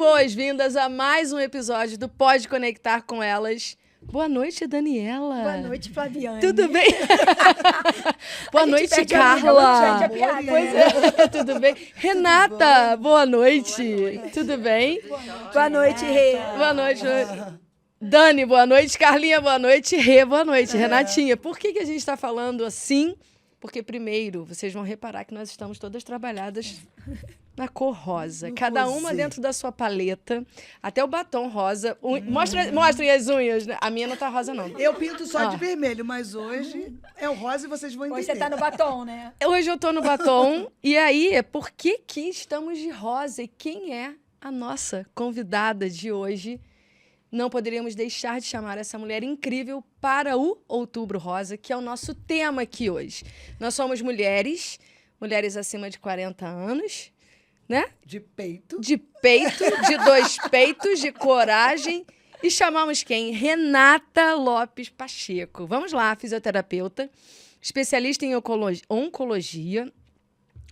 boas-vindas a mais um episódio do Pode Conectar com Elas. Boa noite, Daniela. Boa noite, Flaviane. Tudo bem? Boa noite, Carla. Pois é, tudo bem? Renata, boa noite. Tudo bem? Boa noite, Rê. Boa noite. Dani, boa noite. Carlinha, boa noite. Rê, boa noite. Renatinha, por que a gente está falando assim? Porque, primeiro, vocês vão reparar que nós estamos todas trabalhadas na cor rosa. Cada uma dentro da sua paleta. Até o batom rosa. Mostrem as unhas. A minha não tá rosa, não. Eu pinto só de vermelho, mas hoje é o rosa e vocês vão entender. Hoje você tá no batom, né? Hoje eu tô no batom. E aí, por que estamos de rosa? E quem é a nossa convidada de hoje? Não poderíamos deixar de chamar essa mulher incrível para o Outubro Rosa, que é o nosso tema aqui hoje. Nós somos mulheres acima de 40 anos, né? De peito. De peito, de 2 peitos, de coragem. E chamamos quem? Renata Lopes Pacheco. Vamos lá, fisioterapeuta, especialista em oncologia,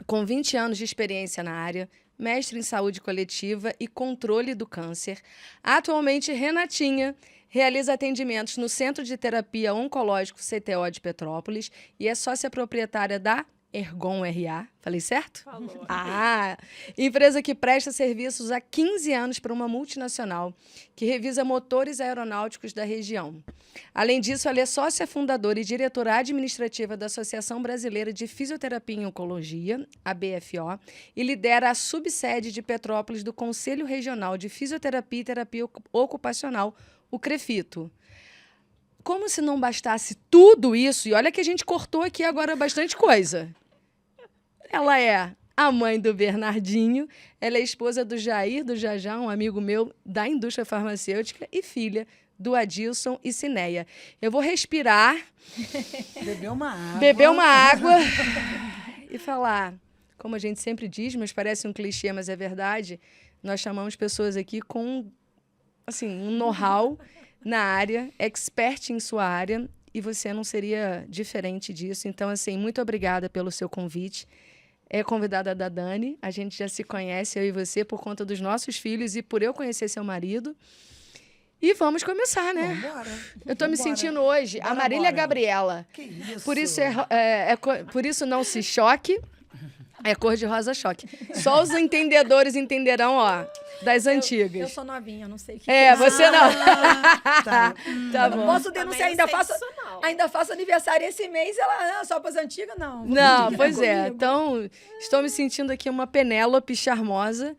com 20 anos de experiência na área, mestre em saúde coletiva e controle do câncer. Atualmente, Renatinha realiza atendimentos no Centro de Terapia Oncológico CTO de Petrópolis e é sócia proprietária da Ergon RA. Falei certo? Falou. Empresa que presta serviços há 15 anos para uma multinacional que revisa motores aeronáuticos da região. Além disso, ela é sócia fundadora e diretora administrativa da Associação Brasileira de Fisioterapia em Oncologia, a BFO, e lidera a subsede de Petrópolis do Conselho Regional de Fisioterapia e Terapia Ocupacional, o CREFITO. Como se não bastasse tudo isso, e olha que a gente cortou aqui agora bastante coisa. Ela é a mãe do Bernardinho, ela é esposa do Jair, do Jajá, um amigo meu da indústria farmacêutica, e filha do Adilson e Cineia. Eu vou respirar, beber uma água e falar, como a gente sempre diz, mas parece um clichê, mas é verdade, nós chamamos pessoas aqui com assim, um know-how na área, expert em sua área, e você não seria diferente disso. Então, assim, muito obrigada pelo seu convite. É convidada da Dani, a gente já se conhece, eu e você, por conta dos nossos filhos e por eu conhecer seu marido. E vamos começar, né? Vambora. Eu tô me sentindo hoje a Marília Gabriela. Que isso? Por isso não se choque, é cor de rosa choque. Só os entendedores entenderão, ó, das antigas. Eu sou novinha, eu não sei o que Você não. Tá. Tá Eu não bom. posso denunciar, ainda faço aniversário esse mês, ela só para as antigas, não. Não, pois é. Então, estou me sentindo aqui uma Penélope charmosa.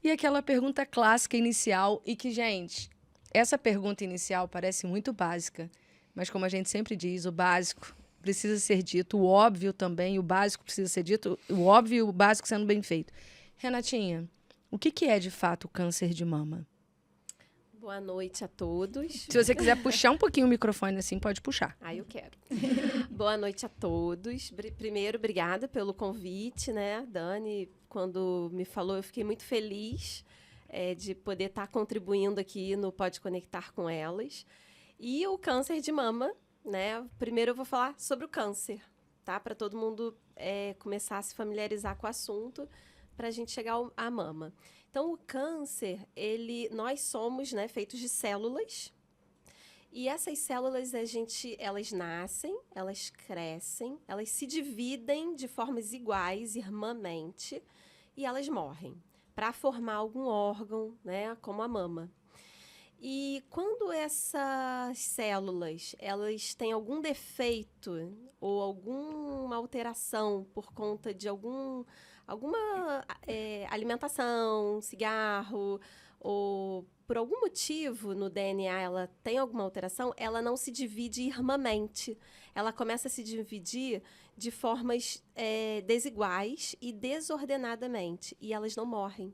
E aquela pergunta clássica inicial, e que, gente, essa pergunta inicial parece muito básica, mas como a gente sempre diz, o básico precisa ser dito, o óbvio também, o básico precisa ser dito, o óbvio e o básico sendo bem feito. Renatinha, o que é de fato o câncer de mama? Boa noite a todos. Se você quiser puxar um pouquinho o microfone assim, pode puxar. Eu quero. Boa noite a todos. Primeiro, obrigada pelo convite, né? Dani, quando me falou, eu fiquei muito feliz de poder estar contribuindo aqui no Pode Conectar com Elas. E o câncer de mama, né? Primeiro eu vou falar sobre o câncer, tá? Para todo mundo começar a se familiarizar com o assunto, para a gente chegar à mama. Então, o câncer, nós somos, né, feitos de células. E essas células, elas nascem, elas crescem, elas se dividem de formas iguais, irmãmente, e elas morrem para formar algum órgão, né, como a mama. E quando essas células elas têm algum defeito ou alguma alteração por conta de alguma alimentação, cigarro, ou por algum motivo no DNA ela tem alguma alteração, ela não se divide irmãmente. Ela começa a se dividir de formas desiguais e desordenadamente, e elas não morrem.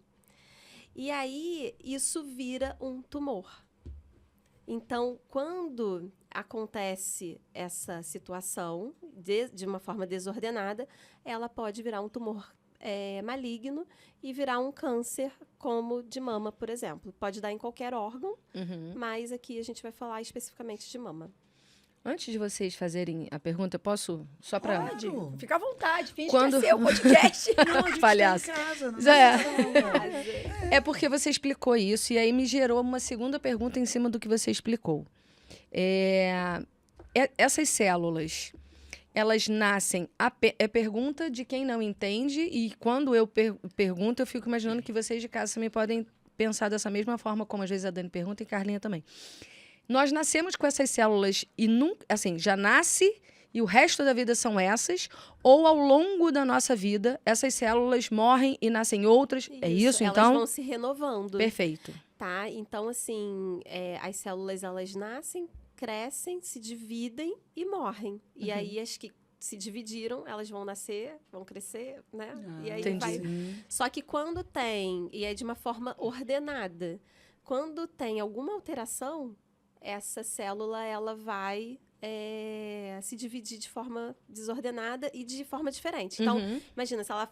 E aí, isso vira um tumor. Então, quando acontece essa situação de uma forma desordenada, ela pode virar um tumor maligno e virar um câncer como de mama, por exemplo. Pode dar em qualquer órgão, mas aqui a gente vai falar especificamente de mama. Antes de vocês fazerem a pergunta, eu posso só para... Pode, fica à vontade, finge Quando- que é seu podcast. Não, a gente Palhaço. tá em casa. Não É porque você explicou isso e aí me gerou uma segunda pergunta em cima do que você explicou. Essas células, elas nascem... É pergunta de quem não entende e quando eu pergunto, eu fico imaginando que vocês de casa também podem pensar dessa mesma forma, como às vezes a Dani pergunta e Carlinha também. Nós nascemos com essas células e nunca, assim, já nasce e o resto da vida são essas, ou ao longo da nossa vida, essas células morrem e nascem outras. É isso, elas então? vão se renovando. Perfeito. Tá? Então, assim, as células, elas nascem, crescem, se dividem e morrem. E aí, as que se dividiram, elas vão nascer, vão crescer, né? E aí entendi. vai. Só que quando tem, e é de uma forma ordenada, quando tem alguma alteração, essa célula, ela vai se dividir de forma desordenada e de forma diferente. Então, imagina, se ela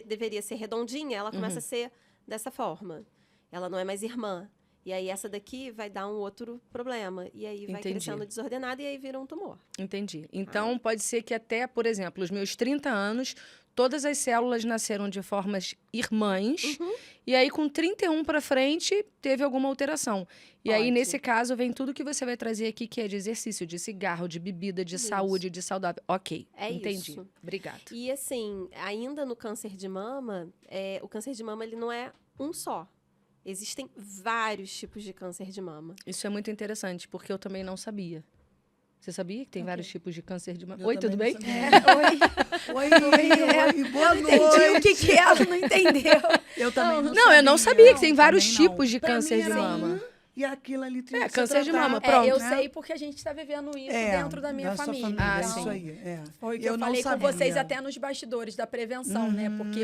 deveria ser redondinha, ela começa a ser dessa forma. Ela não é mais irmã. E aí, essa daqui vai dar um outro problema. E aí, vai crescendo desordenada e aí vira um tumor. Entendi. Então, pode ser que até, por exemplo, os meus 30 anos, todas as células nasceram de formas irmãs. E aí, com 31 para frente, teve alguma alteração. E aí, nesse caso, vem tudo que você vai trazer aqui, que é de exercício, de cigarro, de bebida, de saúde, de saudável. Ok, entendi. Isso. Obrigada. E assim, ainda no câncer de mama, o câncer de mama ele não é um só. Existem vários tipos de câncer de mama. Isso é muito interessante, porque eu também não sabia. Você sabia que tem vários tipos de câncer de mama? Eu Oi, também tudo não bem? sabia. Oi, boa noite. Entendi o que ela não entendeu. Eu também não Não, eu não sabia que tem vários também não. tipos de Pra câncer mim de era mama. E aquilo ali tinha que ser câncer de tratado, mama, pronto. Eu né? sei porque a gente está vivendo isso dentro da minha sua família. Ah, isso sim. aí, Foi o que Eu eu não falei com sabia. vocês até nos bastidores da prevenção, né? Porque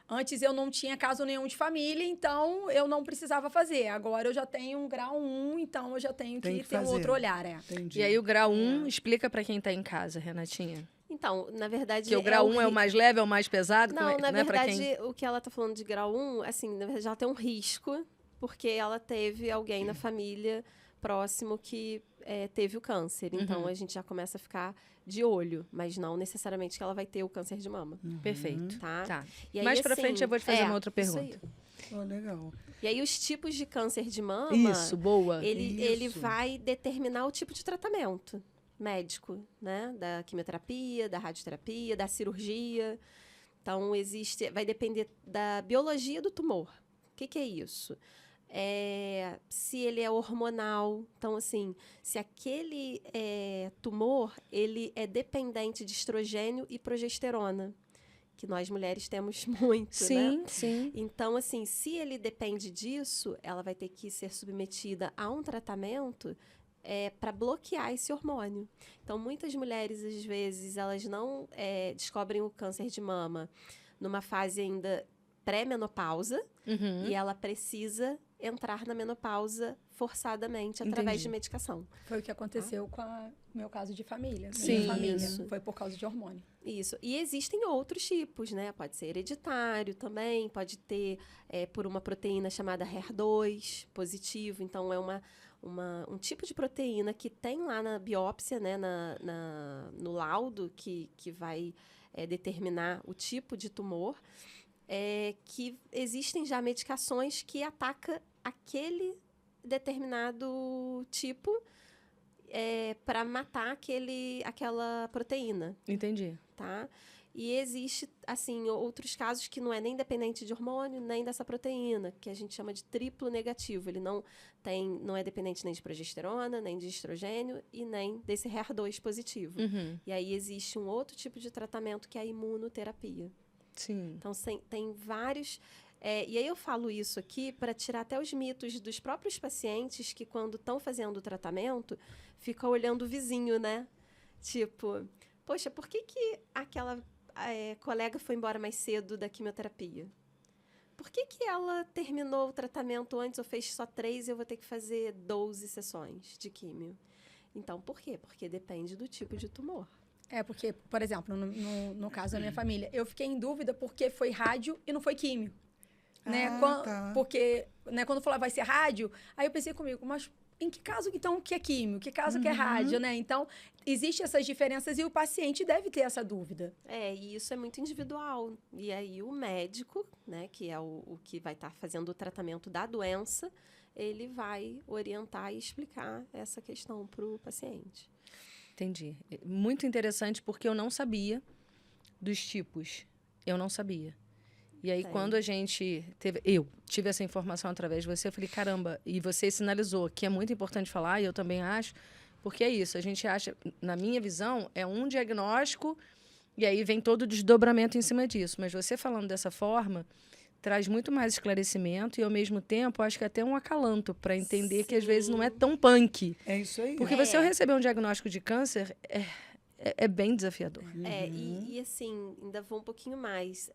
antes eu não tinha caso nenhum de família, então eu não precisava fazer. Agora eu já tenho um grau 1, então eu já tenho Tem que que ter um fazer. outro olhar, Entendi. E aí o grau 1, explica pra quem tá em casa, Renatinha. Então, na verdade... Que o grau 1 é o mais leve, é o mais pesado? Não, na né, pra verdade, quem... o que ela tá falando de grau 1, assim, na verdade, ela tem um risco, porque ela teve alguém na família próximo que teve o câncer. Então, a gente já começa a ficar de olho, mas não necessariamente que ela vai ter o câncer de mama. Perfeito. Tá? E aí, Mais pra assim, frente eu vou te fazer uma outra isso pergunta. aí. Legal. E aí, os tipos de câncer de mama... Isso, boa. Ele Isso. vai determinar o tipo de tratamento médico, né? Da quimioterapia, da radioterapia, da cirurgia. Então, vai depender da biologia do tumor. O que é isso? Se ele é hormonal. Então, assim, se aquele tumor, ele é dependente de estrogênio e progesterona, que nós mulheres temos muito, Sim, né? sim. Então, assim, se ele depende disso, ela vai ter que ser submetida a um tratamento para bloquear esse hormônio. Então, muitas mulheres, às vezes, elas não descobrem o câncer de mama numa fase ainda pré-menopausa e ela precisa entrar na menopausa forçadamente através de medicação. Foi o que aconteceu com o meu caso de família. Sim, Minha família. isso. Foi por causa de hormônio. Isso. E existem outros tipos, né? Pode ser hereditário também, pode ter por uma proteína chamada HER2 positivo. Então, é um tipo de proteína que tem lá na biópsia, né? No laudo que vai determinar o tipo de tumor. Que existem já medicações que atacam aquele determinado tipo para matar aquela proteína. Entendi. Tá? E existe, assim, outros casos que não é nem dependente de hormônio, nem dessa proteína, que a gente chama de triplo negativo. Ele não é dependente nem de progesterona, nem de estrogênio e nem desse HER2 positivo. E aí existe um outro tipo de tratamento que é a imunoterapia. Sim. Então, tem vários... e aí eu falo isso aqui para tirar até os mitos dos próprios pacientes que, quando estão fazendo o tratamento, ficam olhando o vizinho, né? Tipo, poxa, por que aquela colega foi embora mais cedo da quimioterapia? Por que ela terminou o tratamento antes ou fez só 3 e eu vou ter que fazer 12 sessões de químio? Então, por quê? Porque depende do tipo de tumor. Porque, por exemplo, no caso da minha família, eu fiquei em dúvida porque foi rádio e não foi químio. Né? Tá. Porque, né, quando falava vai ser rádio, aí eu pensei comigo, mas em que caso, então, que é químio? Que caso que é rádio, né? Então, existem essas diferenças e o paciente deve ter essa dúvida. E isso é muito individual. E aí o médico, né, que é o que vai estar fazendo o tratamento da doença, ele vai orientar e explicar essa questão para o paciente. Entendi. Muito interessante, porque eu não sabia dos tipos. Eu não sabia. E aí, quando a gente teve... Eu tive essa informação através de você, eu falei, caramba, e você sinalizou que é muito importante falar, e eu também acho, porque é isso, a gente acha, na minha visão, é um diagnóstico, e aí vem todo o desdobramento em cima disso. Mas você falando dessa forma, traz muito mais esclarecimento e, ao mesmo tempo, acho que até um acalanto para entender que, às vezes, não é tão punk. É isso aí. Porque você receber um diagnóstico de câncer é bem desafiador. E assim, ainda vou um pouquinho mais.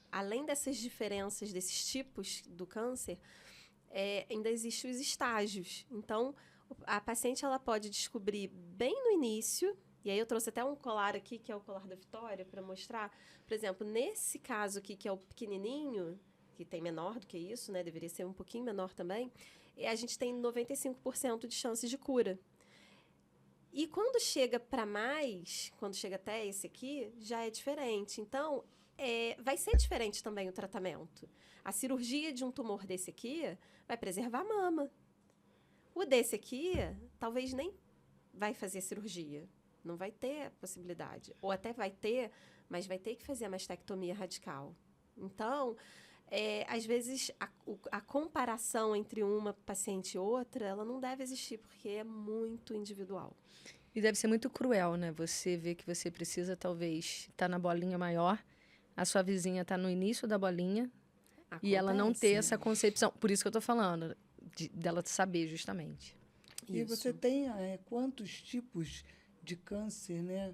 Além dessas diferenças, desses tipos do câncer, ainda existem os estágios. Então, a paciente ela pode descobrir bem no início, e aí eu trouxe até um colar aqui, que é o colar da Vitória, para mostrar. Por exemplo, nesse caso aqui, que é o pequenininho, que tem menor do que isso, né? Deveria ser um pouquinho menor também, a gente tem 95% de chances de cura. E quando chega para mais, quando chega até esse aqui, já é diferente. Então, vai ser diferente também o tratamento. A cirurgia de um tumor desse aqui vai preservar a mama. O desse aqui, talvez nem vai fazer cirurgia. Não vai ter possibilidade. Ou até vai ter, mas vai ter que fazer a mastectomia radical. Então, às vezes, a comparação entre uma paciente e outra, ela não deve existir, porque é muito individual. E deve ser muito cruel, né? Você vê que você precisa, talvez, estar na bolinha maior, a sua vizinha está no início da bolinha, e ela não ter essa concepção. Por isso que eu estou falando, dela saber, justamente. E você tem quantos tipos de câncer, né?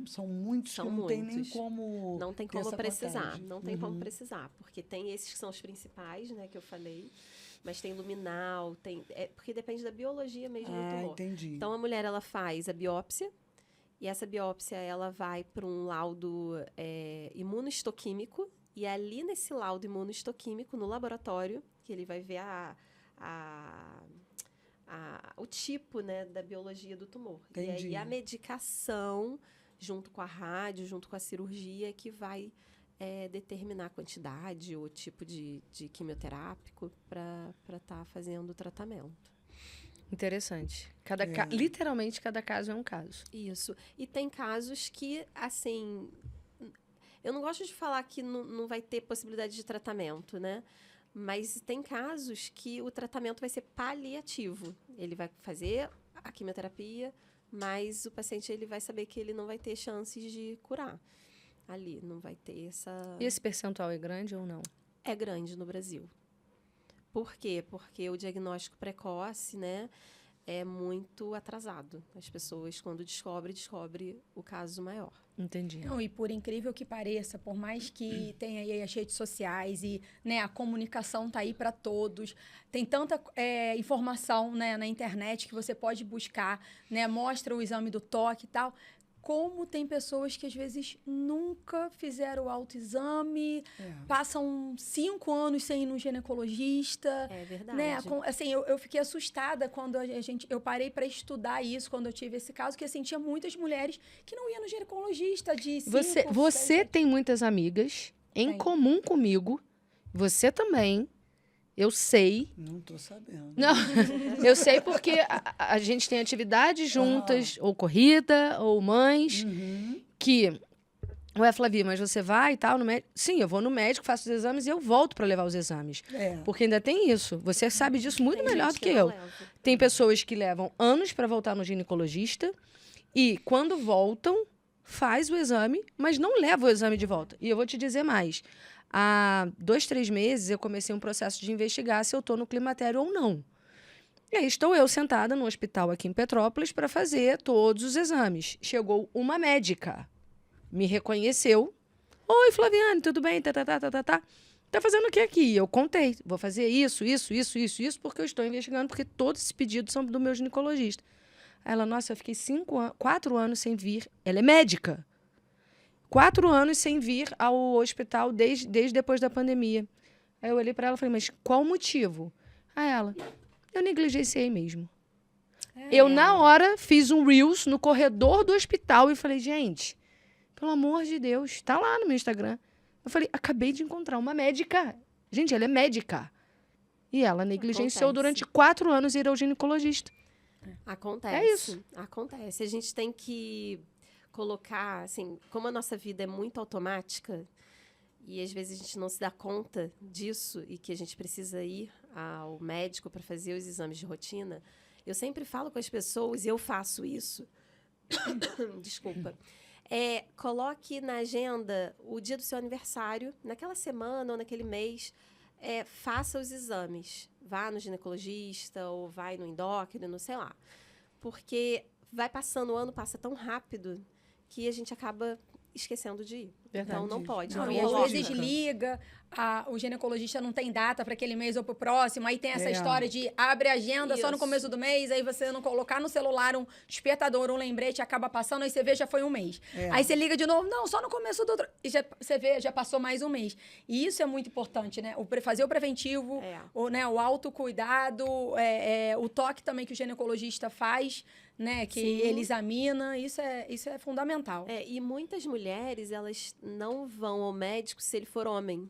São muitos que não tem nem como... Não tem como precisar, contagem. não tem como precisar, porque tem esses que são os principais, né, que eu falei, mas tem luminal, porque depende da biologia mesmo do tumor. Entendi. Então, a mulher, ela faz a biópsia, e essa biópsia, ela vai para um laudo imunohistoquímico, e ali nesse laudo imunohistoquímico, no laboratório, que ele vai ver o tipo, né, da biologia do tumor. Entendi. E aí a medicação, junto com a rádio, junto com a cirurgia, que vai determinar a quantidade ou tipo de quimioterápico para estar fazendo o tratamento. Interessante. Literalmente, cada caso é um caso. Isso. E tem casos que, assim... Eu não gosto de falar que não vai ter possibilidade de tratamento, né? Mas tem casos que o tratamento vai ser paliativo. Ele vai fazer a quimioterapia, mas o paciente ele vai saber que ele não vai ter chances de curar. Ali, não vai ter essa... E esse percentual é grande ou não? É grande no Brasil. Por quê? Porque o diagnóstico precoce, né, é muito atrasado. As pessoas, quando descobrem o caso maior. Entendi. Não, e por incrível que pareça, por mais que tenha aí as redes sociais e, né, a comunicação tá aí para todos, tem tanta informação, né, na internet que você pode buscar, né, mostra o exame do toque e tal. Como tem pessoas que, às vezes, nunca fizeram o autoexame, passam 5 anos sem ir no ginecologista. É verdade. Né? Assim, eu fiquei assustada quando eu parei para estudar isso, quando eu tive esse caso, que assim, tinha muitas mulheres que não iam no ginecologista de 5, Você tem muitas amigas em comum comigo, você também. Eu sei. Não estou sabendo. Não, eu sei porque a gente tem atividades juntas, ou corrida, ou mães, que... Ué, Flavia, mas você vai e tal no médico? Sim, eu vou no médico, faço os exames e eu volto para levar os exames. Porque ainda tem isso. Você sabe disso muito melhor do que eu. Tem pessoas que levam anos para voltar no ginecologista e, quando voltam, faz o exame, mas não leva o exame de volta. E eu vou te dizer mais. Há 2, 3 meses, eu comecei um processo de investigar se eu estou no climatério ou não. E aí estou eu sentada no hospital aqui em Petrópolis para fazer todos os exames. Chegou uma médica, me reconheceu. Oi, Flaviane, tudo bem? Tá fazendo o que aqui? Eu contei. Vou fazer isso, porque eu estou investigando, porque todos esses pedidos são do meu ginecologista. Aí ela, nossa, eu fiquei 4 anos sem vir. Ela é médica. 4 anos sem vir ao hospital desde depois da pandemia. Aí eu olhei para ela e falei, mas qual o motivo? Aí ela, Eu negligenciei mesmo. Eu, na hora, fiz um Reels no corredor do hospital e falei, gente, pelo amor de Deus, tá lá no meu Instagram. Eu falei, acabei de encontrar uma médica. Gente, ela é médica. E ela negligenciou durante 4 anos ir ao ginecologista. Acontece. É isso. Acontece. A gente tem que colocar, assim, como a nossa vida é muito automática e às vezes a gente não se dá conta disso e que a gente precisa ir ao médico para fazer os exames de rotina, eu sempre falo com as pessoas e eu faço isso. Desculpa. Coloque na agenda o dia do seu aniversário, naquela semana ou naquele mês, faça os exames. Vá no ginecologista ou vai no endócrino, sei lá. Porque vai passando o ano, passa tão rápido que a gente acaba esquecendo de ir. Verdade. Então, não pode. Não, Não e às coloca. vezes liga, o ginecologista não tem data para aquele mês ou para o próximo, aí tem essa história de abre a agenda só no começo do mês, aí você não colocar no celular um despertador, um lembrete, acaba passando, aí você vê, já foi um mês. Aí você liga de novo, não, só no começo do outro, e você vê, já passou mais um mês. E isso é muito importante, né? Fazer o preventivo, o autocuidado, o toque também que o ginecologista faz, né? Que ele examina, isso é fundamental. E muitas mulheres, elas não vão ao médico se ele for homem.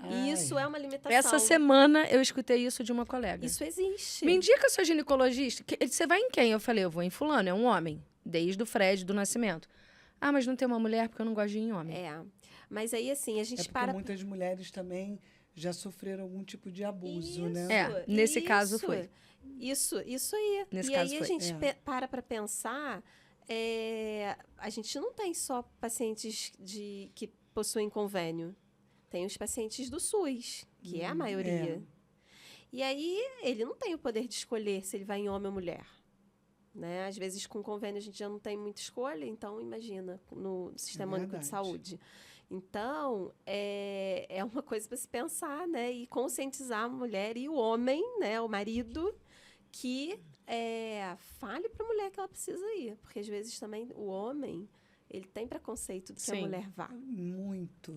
E isso é uma limitação. Essa semana eu escutei isso de uma colega. Isso existe. Me indica seu ginecologista. Você vai em quem? Eu falei, eu vou em fulano, é um homem. Desde o Fred, do nascimento. Ah, mas não tem uma mulher porque eu não gosto de ir em homem. Mas aí, assim, a gente porque muitas mulheres também já sofreram algum tipo de abuso, né? Nesse caso foi. Isso aí. Nesse e caso aí foi. A gente para pensar, a gente não tem só pacientes que possuem convênio. Tem os pacientes do SUS, que é a maioria. E aí, ele não tem o poder de escolher se ele vai em homem ou mulher. Né? Às vezes, com convênio, a gente já não tem muita escolha. Então, imagina, no Sistema Único de Saúde. Então, é uma coisa para se pensar, né? E conscientizar a mulher e o homem, né? O marido, que fale para a mulher que ela precisa ir. Porque, às vezes, também o homem... Ele tem preconceito de que a mulher vá. Muito.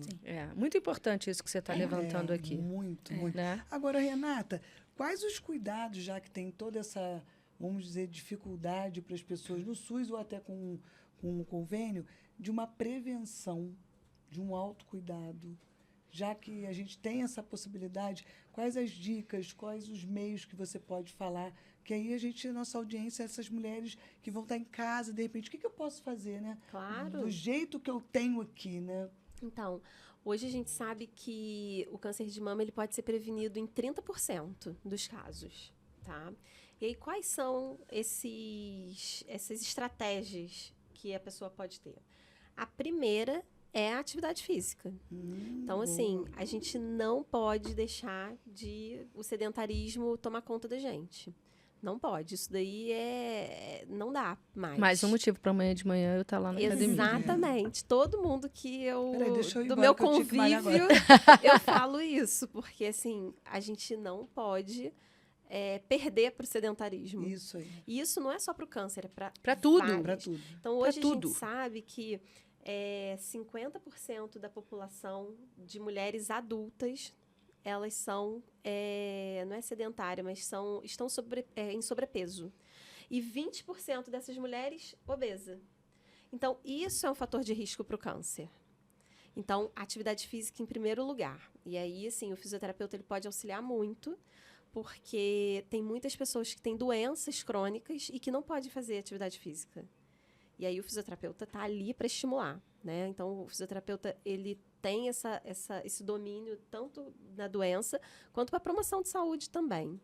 Muito importante isso que você está levantando aqui. Muito. Né? Agora, Renata, quais os cuidados, já que tem toda essa, vamos dizer, dificuldade para as pessoas no SUS ou até com o convênio, de uma prevenção, de um autocuidado? Já que a gente tem essa possibilidade, quais as dicas, quais os meios que você pode falar? Que aí a nossa audiência, essas mulheres que vão estar em casa, de repente, o que eu posso fazer, né? Claro. Do jeito que eu tenho aqui, né? Então, hoje a gente sabe que o câncer de mama ele pode ser prevenido em 30% dos casos, tá? E aí, quais são essas estratégias que a pessoa pode ter? A primeira é a atividade física. Então, assim, a gente não pode deixar o sedentarismo tomar conta da gente. Não pode. Isso daí não dá mais. Mais um motivo para amanhã de manhã eu estar lá na academia. Exatamente. Todo mundo que deixa eu ir do embora, meu que eu tinha que malhar convívio, eu falo isso. Porque, assim, a gente não pode perder para o sedentarismo. Isso aí. E isso não é só para o câncer, é para tudo. Para tudo. Então, hoje a gente sabe que 50% da população de mulheres adultas, elas são, não é sedentária, mas estão em sobrepeso. E 20% dessas mulheres, obesa. Então, isso é um fator de risco para o câncer. Então, atividade física em primeiro lugar. E aí, assim, o fisioterapeuta ele pode auxiliar muito, porque tem muitas pessoas que têm doenças crônicas e que não podem fazer atividade física. E aí o fisioterapeuta está ali para estimular, né? Então, o fisioterapeuta ele tem esse domínio tanto na doença quanto para a promoção de saúde também.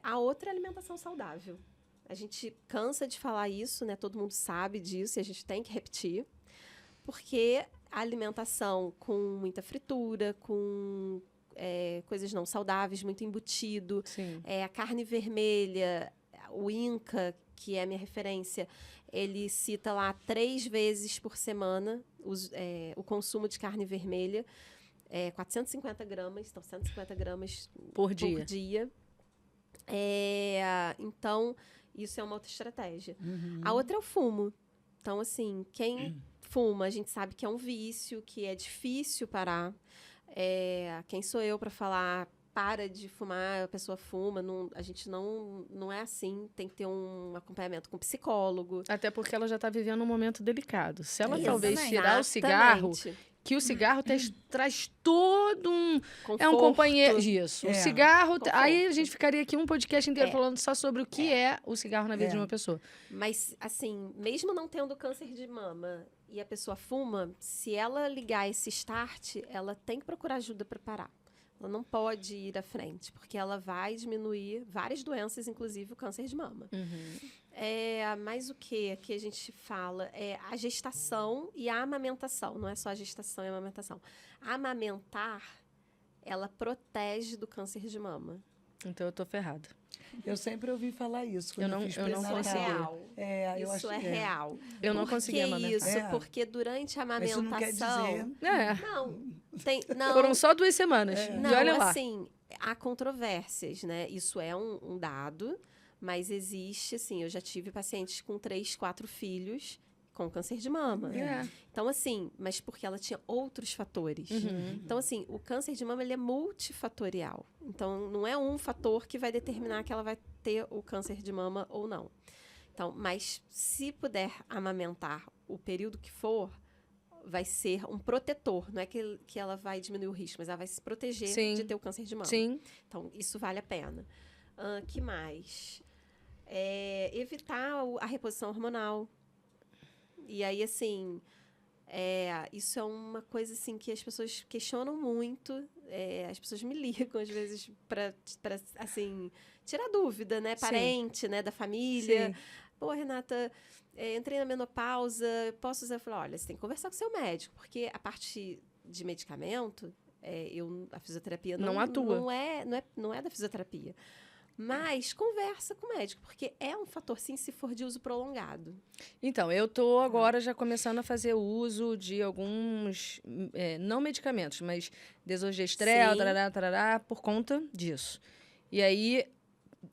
A outra é a alimentação saudável. A gente cansa de falar isso, né? Todo mundo sabe disso e a gente tem que repetir, porque a alimentação com muita fritura, com coisas não saudáveis, muito embutido, a carne vermelha, o INCA, que é a minha referência, ele cita lá 3 vezes por semana o consumo de carne vermelha, 450 gramas, então 150 gramas por dia. Então, isso é uma outra estratégia. A outra é o fumo. Então, assim, quem fuma, a gente sabe que é um vício, que é difícil parar. Quem sou eu para falar para de fumar, a pessoa fuma. A gente não é assim. Tem que ter um acompanhamento com psicólogo. Até porque ela já está vivendo um momento delicado. Se ela Exatamente. talvez tirar o cigarro, que o cigarro traz todo um... É um companheiro... Isso. O cigarro... Aí a gente ficaria aqui um podcast inteiro falando só sobre o que é o cigarro na vida de uma pessoa. Mas, assim, mesmo não tendo câncer de mama e a pessoa fuma, se ela ligar esse start, ela tem que procurar ajuda para parar. Ela não pode ir à frente, porque ela vai diminuir várias doenças, inclusive o câncer de mama. Mas o que a gente fala? É a gestação e a amamentação. Não é só a gestação e a amamentação. Amamentar, ela protege do câncer de mama. Então eu tô ferrada. Eu sempre ouvi falar isso. Eu não consigo. Isso é real. Eu não consegui amamentar. Isso, porque durante a amamentação... Mas isso não quer dizer... Não. Foram só 2 semanas. Não, E olha lá. assim, há controvérsias, né? Isso é um dado, mas existe, assim, eu já tive pacientes com 3, 4 filhos com câncer de mama. Então, assim, mas porque ela tinha outros fatores. Então, assim, o câncer de mama, ele é multifatorial. Então, não é um fator que vai determinar que ela vai ter o câncer de mama ou não. Então, mas se puder amamentar o período que for, vai ser um protetor. Não é que ela vai diminuir o risco, mas ela vai se proteger de ter o câncer de mama. Sim. Então, isso vale a pena. Que mais? Evitar a reposição hormonal. E aí, assim, isso é uma coisa assim, que as pessoas questionam muito. As pessoas me ligam, às vezes, para assim, tirar dúvida, né? Parente, né? Da família. Sim. Pô, Renata, entrei na menopausa, posso usar? Eu falo, olha, você tem que conversar com seu médico, porque a parte de medicamento, a fisioterapia não atua. Não é da fisioterapia. Mas conversa com o médico, porque é um fator, sim, se for de uso prolongado. Então, eu estou agora já começando a fazer uso de alguns, não medicamentos, mas desogestrel, tarará, por conta disso. E aí,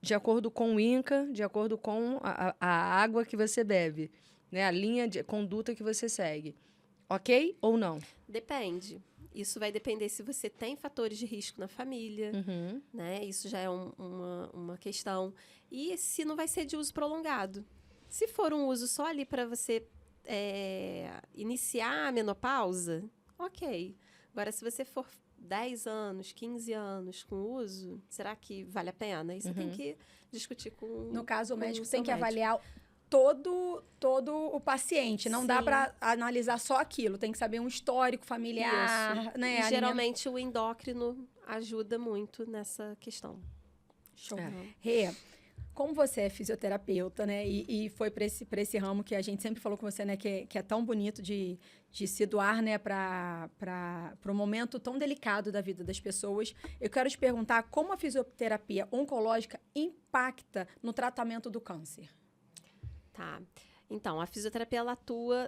de acordo com o INCA, de acordo com a água que você bebe, né, a linha de conduta que você segue. Ok ou não? Depende. Isso vai depender se você tem fatores de risco na família, né? Isso já é uma questão. E se não vai ser de uso prolongado. Se for um uso só ali para você iniciar a menopausa, ok. Agora, se você for 10 anos, 15 anos com uso, será que vale a pena? Aí você tem que discutir com No caso, o médico tem que médico. avaliar todo o paciente. Não dá para analisar só aquilo. Tem que saber um histórico familiar. Isso. Né? E geralmente o endócrino ajuda muito nessa questão. Show. Rê, como você é fisioterapeuta, né? E foi para esse ramo que a gente sempre falou com você, né? Que é tão bonito de se doar, né? Para um momento tão delicado da vida das pessoas. Eu quero te perguntar como a fisioterapia oncológica impacta no tratamento do câncer. Tá. Então, a fisioterapia, ela atua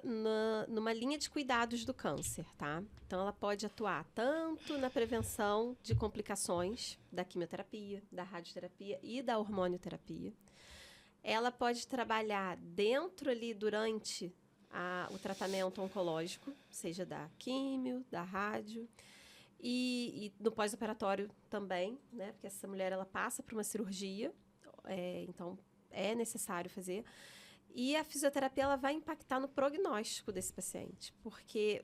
numa linha de cuidados do câncer, tá? Então, ela pode atuar tanto na prevenção de complicações da quimioterapia, da radioterapia e da hormonioterapia. Ela pode trabalhar dentro ali, durante o tratamento oncológico, seja da químio, da rádio, e no pós-operatório também, né? Porque essa mulher, ela passa por uma cirurgia, então é necessário fazer. E a fisioterapia, ela vai impactar no prognóstico desse paciente, porque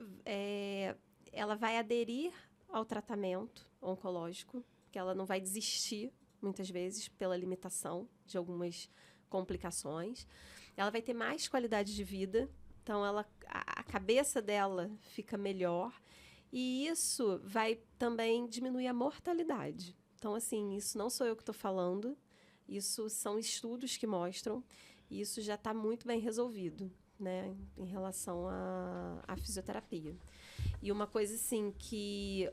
ela vai aderir ao tratamento oncológico, que ela não vai desistir, muitas vezes, pela limitação de algumas complicações. Ela vai ter mais qualidade de vida, então a cabeça dela fica melhor, e isso vai também diminuir a mortalidade. Então, assim, isso não sou eu que estou falando, isso são estudos que mostram. E isso já está muito bem resolvido, né, em relação à fisioterapia. E uma coisa, assim, que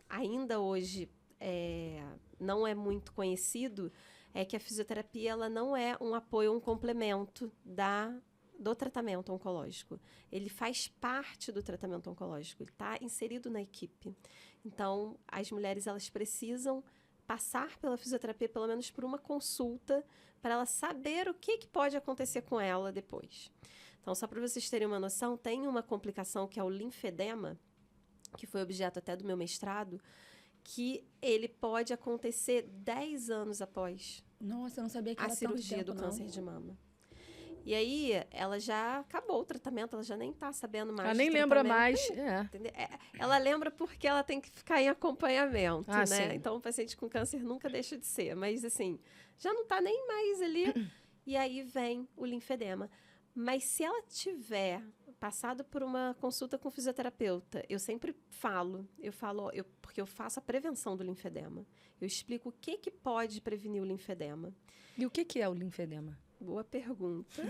ainda hoje, não é muito conhecido, é que a fisioterapia, ela não é um apoio, um complemento do tratamento oncológico. Ele faz parte do tratamento oncológico, ele está inserido na equipe. Então, as mulheres, elas precisam passar pela fisioterapia, pelo menos por uma consulta, para ela saber o que pode acontecer com ela depois. Então, só para vocês terem uma noção, tem uma complicação que é o linfedema, que foi objeto até do meu mestrado, que ele pode acontecer 10 anos após Nossa, eu não sabia que a era tanto cirurgia tempo, do não. câncer de mama. E aí, ela já acabou o tratamento, ela já nem tá sabendo mais Ela do nem lembra tratamento. mais. É. Entendeu? Ela lembra porque ela tem que ficar em acompanhamento, Ah, né? sim. Então, o paciente com câncer nunca deixa de ser. Mas, assim, já não tá nem mais ali. E aí vem o linfedema. Mas se ela tiver passado por uma consulta com fisioterapeuta, eu sempre falo, porque eu faço a prevenção do linfedema. Eu explico o que pode prevenir o linfedema. E o que é o linfedema? Boa pergunta.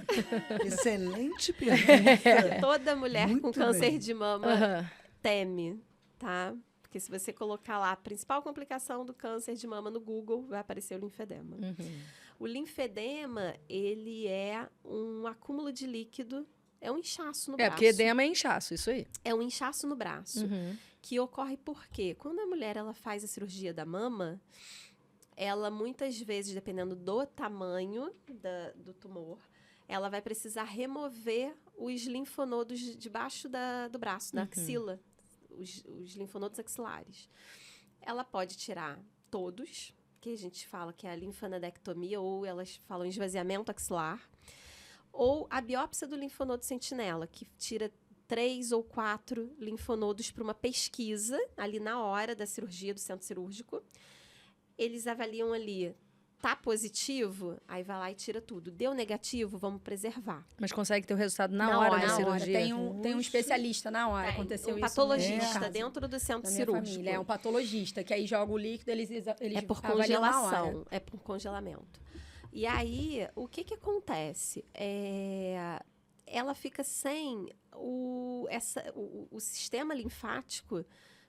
Excelente pergunta. Toda mulher Muito com câncer bem. de mama Aham. teme, tá? Porque se você colocar lá a principal complicação do câncer de mama no Google, vai aparecer o linfedema. Uhum. O linfedema, ele é um acúmulo de líquido, é um inchaço no braço. Porque edema é inchaço, isso aí. É um inchaço no braço, Uhum. que ocorre porque quando a mulher ela faz a cirurgia da mama, ela muitas vezes, dependendo do tamanho do tumor, ela vai precisar remover os linfonodos debaixo do braço, da axila, os linfonodos axilares. Ela pode tirar todos, que a gente fala que é a linfanodectomia, ou elas falam esvaziamento axilar, ou a biópsia do linfonodo sentinela, que tira 3 ou 4 linfonodos para uma pesquisa, ali na hora da cirurgia, do centro cirúrgico. Eles avaliam ali, tá positivo, aí vai lá e tira tudo. Deu negativo, vamos preservar. Mas consegue ter o resultado na Na hora hora, da na hora. cirurgia. Tem um especialista na hora, aconteceu um isso. patologista no caso dentro do centro da minha cirúrgico. família. É um patologista, que aí joga o líquido, eles É por avaliam na hora. congelação, é por congelamento. E aí, o que acontece? Ela fica sem o sistema linfático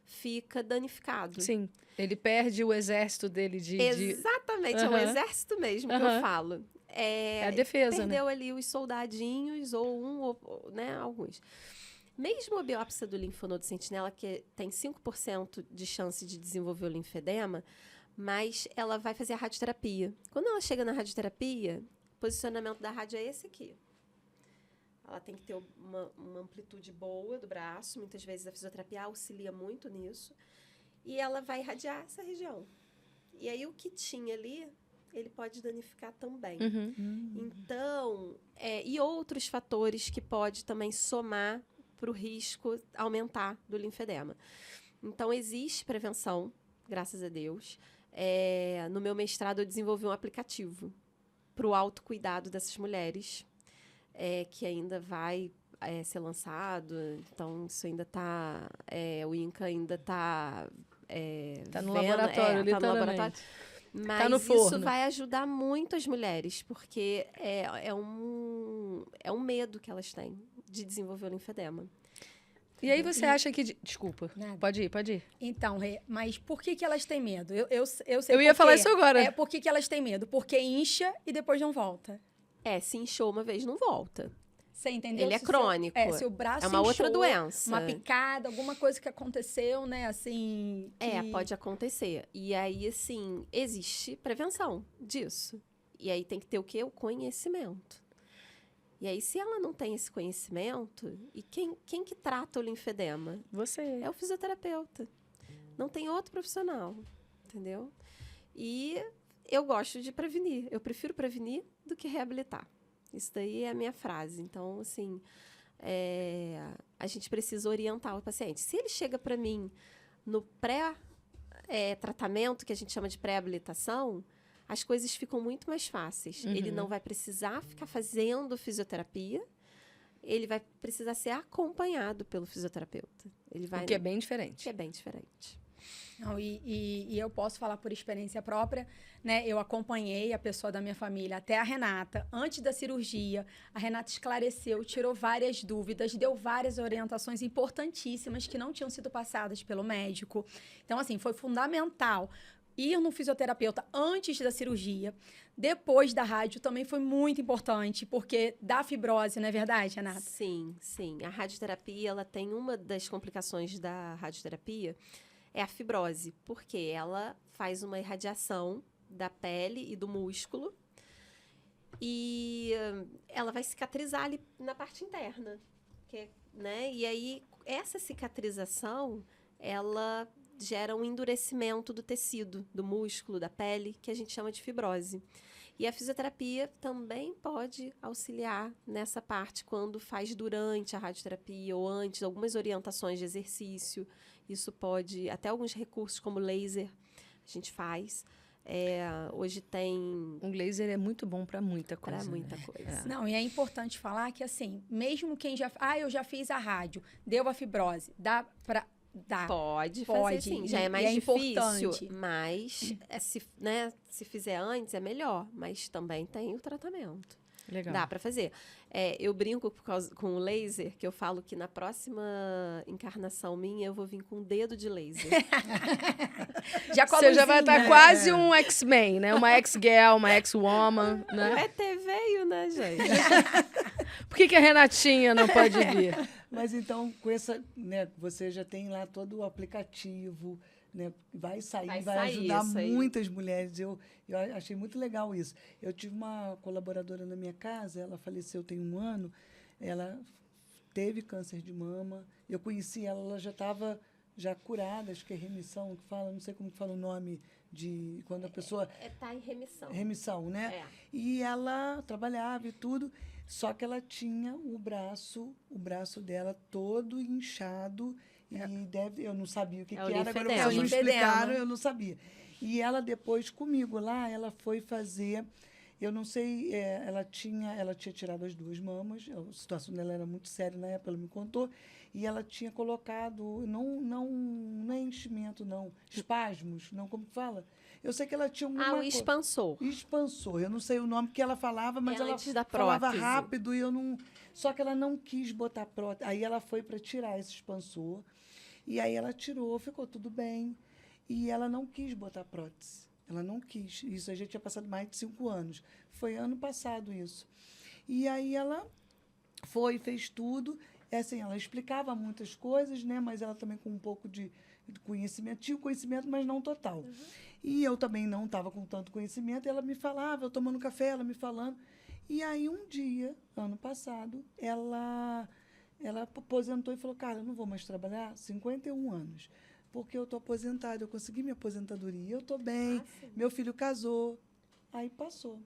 fica danificado. Sim, ele perde o exército dele de... Exatamente, é um Aham. exército mesmo que eu Aham. falo. É a defesa, né? Perdeu ali os soldadinhos ou né, alguns. Mesmo a biópsia do linfonodo sentinela, que tem 5% de chance de desenvolver o linfedema, mas ela vai fazer a radioterapia. Quando ela chega na radioterapia, o posicionamento da rádio é esse aqui. Ela tem que ter uma amplitude boa do braço. Muitas vezes a fisioterapia auxilia muito nisso. E ela vai irradiar essa região. E aí o que tinha ali, ele pode danificar também. Uhum. Então, e outros fatores que pode também somar para o risco aumentar do linfedema. Então, existe prevenção, graças a Deus. No meu mestrado, eu desenvolvi um aplicativo para o autocuidado dessas mulheres, que ainda vai ser lançado. Então, isso ainda está... o INCA ainda está... Tá no vendo, laboratório, tá no laboratório. literalmente. Mas no isso forno. vai ajudar muito as mulheres, porque é um medo que elas têm de desenvolver o linfedema. E aí você acha que... Desculpa, Nada. pode ir. Então, Rê, mas por que elas têm medo? Eu sei Eu ia por falar quê. isso agora. Por que elas têm medo? Porque incha e depois não volta. Se inchou uma vez, não volta. Você entendeu? Ele é Se crônico. se o braço É uma outra inchou, doença. uma picada, alguma coisa que aconteceu, né? Assim. Pode acontecer. E aí, assim, existe prevenção disso. E aí tem que ter o quê? O conhecimento. E aí, se ela não tem esse conhecimento, e quem que trata o linfedema? Você. É o fisioterapeuta. Não tem outro profissional, entendeu? E eu gosto de prevenir. Eu prefiro prevenir do que reabilitar. Isso daí é a minha frase. Então, assim, a gente precisa orientar o paciente. Se ele chega para mim no pré-tratamento, que a gente chama de pré-habilitação, as coisas ficam muito mais fáceis. Uhum. Ele não vai precisar ficar fazendo fisioterapia, ele vai precisar ser acompanhado pelo fisioterapeuta. O que é bem diferente. Que é bem diferente. Não, e eu posso falar por experiência própria, né? Eu acompanhei a pessoa da minha família até a Renata. Antes da cirurgia, a Renata esclareceu, tirou várias dúvidas, deu várias orientações importantíssimas que não tinham sido passadas pelo médico. Então, assim, foi fundamental ir no fisioterapeuta antes da cirurgia. Depois da rádio também foi muito importante, porque dá fibrose, não é verdade, Renata? Sim, sim. A radioterapia, ela tem uma das complicações da radioterapia, é a fibrose, porque ela faz uma irradiação da pele e do músculo e ela vai cicatrizar ali na parte interna, né? E aí, essa cicatrização, ela gera um endurecimento do tecido, do músculo, da pele, que a gente chama de fibrose. E a fisioterapia também pode auxiliar nessa parte quando faz durante a radioterapia ou antes, algumas orientações de exercício. Isso pode, até alguns recursos como laser, a gente faz. Hoje tem Um laser é muito bom para muita coisa. para muita né? coisa. Não, e é importante falar que, assim, mesmo quem já... eu já fiz a rádio, deu a fibrose, dá pra... Dá. Pode fazer Pode, sim. Já e é mais é difícil, importante. mas se fizer antes é melhor. Mas também tem o tratamento. Legal. Dá para fazer. Eu brinco com o laser, que eu falo que na próxima encarnação minha eu vou vir com um dedo de laser. Já com a Você já vai luzinha. estar quase um X-Men, né? Uma X-Girl, uma X-Woman, O né? ET veio, né, gente? Por que a Renatinha não pode vir? Mas então, com essa, né, você já tem lá todo o aplicativo, né? Vai sair, vai ajudar isso aí. muitas mulheres. Eu achei muito legal isso. Eu tive uma colaboradora na minha casa, ela faleceu tem 1 ano, ela teve câncer de mama. Eu conheci ela, ela já estava já curada, acho que é remissão que fala, não sei como que fala o nome de quando a pessoa Tá em remissão. remissão, né? E ela trabalhava e tudo, só que ela tinha o braço dela todo inchado e eu não sabia o que, É que o era, agora linfedema. vocês me Linfedema. explicaram, eu não sabia. E ela depois comigo lá, ela foi fazer, eu não sei, ela tinha tirado as 2 mamas, a situação dela era muito séria na época, ela me contou, e ela tinha colocado, não é enchimento, não, espasmos, não, como que fala? Eu sei que ela tinha alguma O coisa. expansor. Expansor. Eu não sei o nome que ela falava, mas ela Antes da falava prótese. rápido e eu não. Só que ela não quis botar prótese. Aí ela foi para tirar esse expansor. E aí ela tirou, ficou tudo bem. E ela não quis botar prótese. Ela não quis. Isso a gente tinha passado mais de 5 anos. Foi ano passado isso. E aí ela fez tudo. Assim, ela explicava muitas coisas, né? Mas ela também com um pouco de conhecimento. Tinha o conhecimento, mas não total. E eu também não estava com tanto conhecimento. E ela me falava, eu tomando café, ela me falando. E aí, um dia, ano passado, ela aposentou e falou, cara, eu não vou mais trabalhar 51 anos, porque eu estou aposentada, eu consegui minha aposentadoria, eu estou bem, meu filho casou. Aí passou.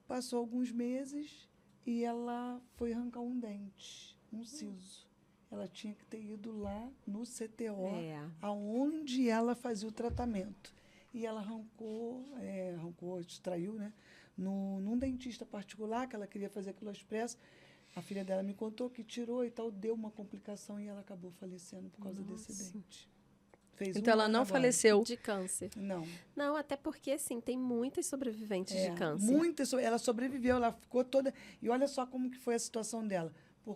Passou alguns meses e ela foi arrancar um dente, um siso. Ela tinha que ter ido lá no CTO, aonde ela fazia o tratamento. E ela arrancou, extraiu, né? Num dentista particular, que ela queria fazer aquilo às pressas. A filha dela me contou que tirou e tal, deu uma complicação e ela acabou falecendo por causa desse dente. Fez Então ela ano não agora. faleceu. De câncer. Não. Não, até porque, assim, tem muitas sobreviventes de câncer. Ela sobreviveu, ela ficou toda... E olha só como que foi a situação dela.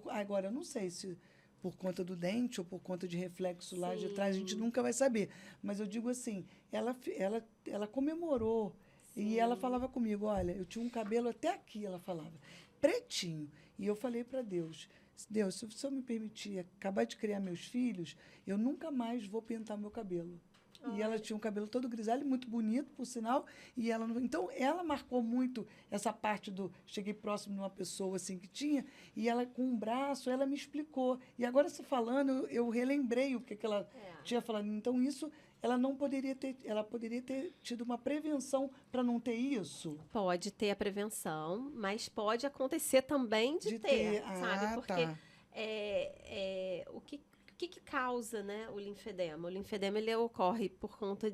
Agora, eu não sei se por conta do dente ou por conta de reflexo lá de trás, a gente nunca vai saber. Mas eu digo assim, ela comemorou. E ela falava comigo, olha, eu tinha um cabelo até aqui, ela falava, pretinho. E eu falei para Deus, se o Senhor me permitir acabar de criar meus filhos, eu nunca mais vou pintar meu cabelo. E ela tinha um cabelo todo grisalho, muito bonito, por sinal. E ela então, ela marcou muito essa parte do... Cheguei próximo de uma pessoa assim que tinha, e ela, com um braço, ela me explicou. E agora, você falando, eu relembrei o que ela tinha falado. Então, isso... Ela poderia ter tido uma prevenção para não ter isso? Pode ter a prevenção, mas pode acontecer também de ter, sabe? Porque o que causa, né, o linfedema? O linfedema ele ocorre por conta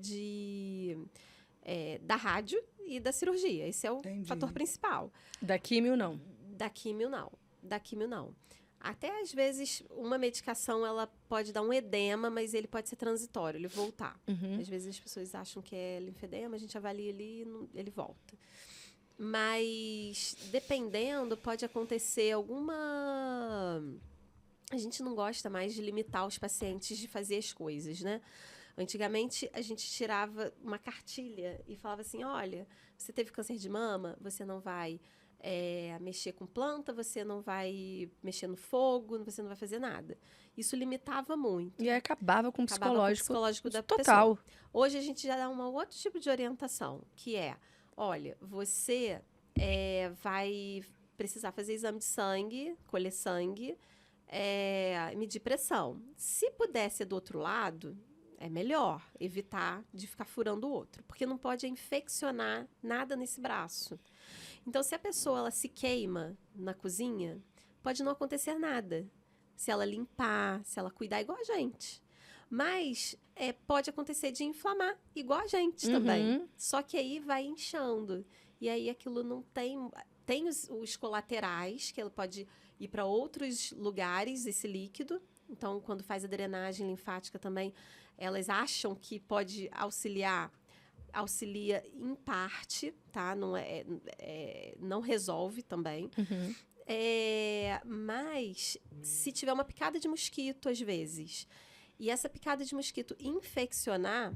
da rádio e da cirurgia. Esse é o fator principal. Da químio, não. Da químio, não. Até, às vezes, uma medicação ela pode dar um edema, mas ele pode ser transitório, ele voltar. Às vezes as pessoas acham que é linfedema, a gente avalia ali e ele volta. Mas, dependendo, pode acontecer alguma... A gente não gosta mais de limitar os pacientes de fazer as coisas, né? Antigamente, a gente tirava uma cartilha e falava assim, olha, você teve câncer de mama, você não vai... mexer com planta, você não vai mexer no fogo, você não vai fazer nada. Isso limitava muito. E aí acabava com o psicológico da total. pessoa. Hoje a gente já dá um outro tipo de orientação, que é, olha, você vai precisar fazer exame de sangue, colher sangue, medir pressão. Se puder ser do outro lado, É melhor evitar de ficar furando o outro, porque não pode infeccionar nada nesse braço. Então, se a pessoa ela se queima na cozinha, pode não acontecer nada. Se ela limpar, se ela cuidar igual a gente. Mas pode acontecer de inflamar igual a gente também. Só que aí vai inchando. E aí aquilo não tem... Tem os colaterais, que ela pode ir para outros lugares, esse líquido. Então, quando faz a drenagem linfática também, elas acham que pode auxilia em parte, tá? Não resolve também. Mas, se tiver uma picada de mosquito, às vezes, e essa picada de mosquito infeccionar,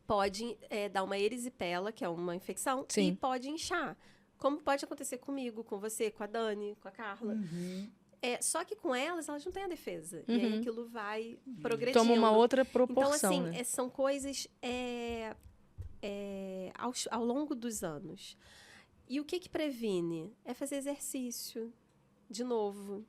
pode dar uma erisipela, que é uma infecção, e pode inchar. Como pode acontecer comigo, com você, com a Dani, com a Carla. Só que com elas não têm a defesa. E aí aquilo vai progredindo. Toma uma outra proporção, então, assim, né? são coisas ao longo dos anos. E o que previne? É fazer exercício, de novo.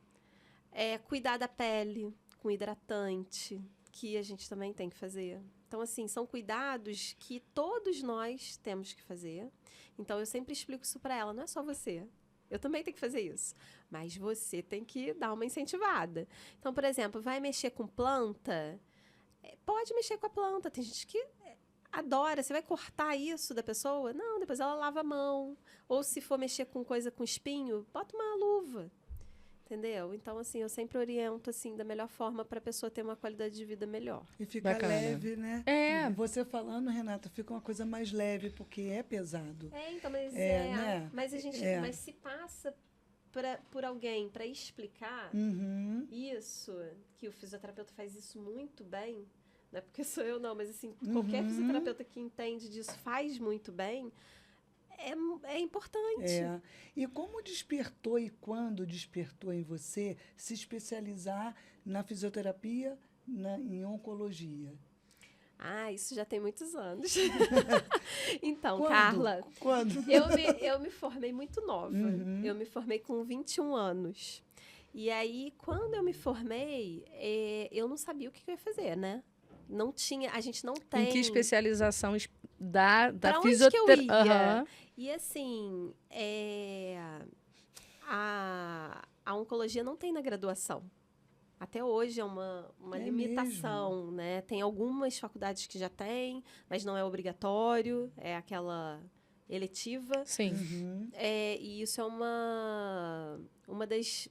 Cuidar da pele com hidratante, que a gente também tem que fazer. Então, assim, são cuidados que todos nós temos que fazer. Então, eu sempre explico isso para ela. Não é só você. Eu também tenho que fazer isso. Mas você tem que dar uma incentivada. Então, por exemplo, vai mexer com planta? Pode mexer com a planta. Tem gente que adora. Você vai cortar isso da pessoa? Não, depois ela lava a mão. Ou se for mexer com coisa com espinho, bota uma luva. Entendeu? Então, assim, eu sempre oriento, assim, da melhor forma para a pessoa ter uma qualidade de vida melhor. E fica Bacana. leve, né? É. Você falando, Renata, fica uma coisa mais leve, porque é pesado. Então, mas né? mas a gente, mas se passa por alguém para explicar isso, que o fisioterapeuta faz isso muito bem, não é porque sou eu não, mas assim, qualquer fisioterapeuta que entende disso faz muito bem, é importante. E como despertou e quando despertou em você se especializar na fisioterapia, em oncologia? Isso já tem muitos anos. Então, Quando? Carla, Quando? eu me formei muito nova. Eu me formei com 21 anos. E aí, quando eu me formei, eu não sabia o que eu ia fazer, né? Não tinha, a gente não tem... Em que especialização da pra fisioterapia? onde que eu ia? E assim, a oncologia não tem na graduação. Até hoje é uma limitação, mesmo? né? Tem algumas faculdades que já têm, mas não é obrigatório, é aquela eletiva. Sim. E isso é uma das...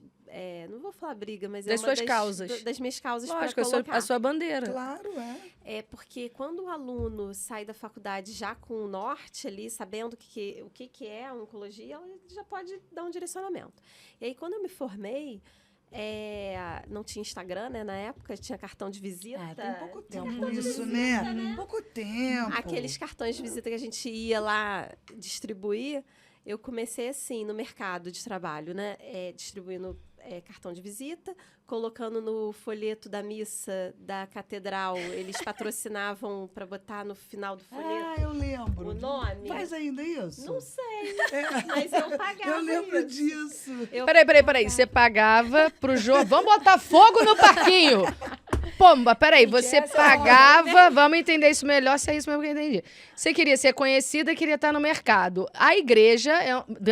não vou falar briga, mas Das é uma suas causas. das minhas causas para Lógico, colocar. a sua bandeira. Claro, Porque quando o aluno sai da faculdade já com o norte ali, sabendo o que é a oncologia, ele já pode dar um direcionamento. E aí, quando eu me formei, não tinha Instagram, né? Na época, tinha cartão de visita. Tem pouco tempo isso, né? Pouco tempo. Aqueles cartões de visita que a gente ia lá distribuir, eu comecei assim, no mercado de trabalho, né? Distribuindo cartão de visita, colocando no folheto da missa da catedral, eles patrocinavam para botar no final do folheto Eu lembro. o nome. Faz ainda isso? Não sei, mas eu pagava Eu lembro isso. disso. Peraí. Você pagava pro jogo. Vamos botar fogo no parquinho. Pomba, peraí. Você pagava. Vamos entender isso melhor, se é isso mesmo que eu entendi. Você queria ser conhecida, queria estar no mercado. A igreja,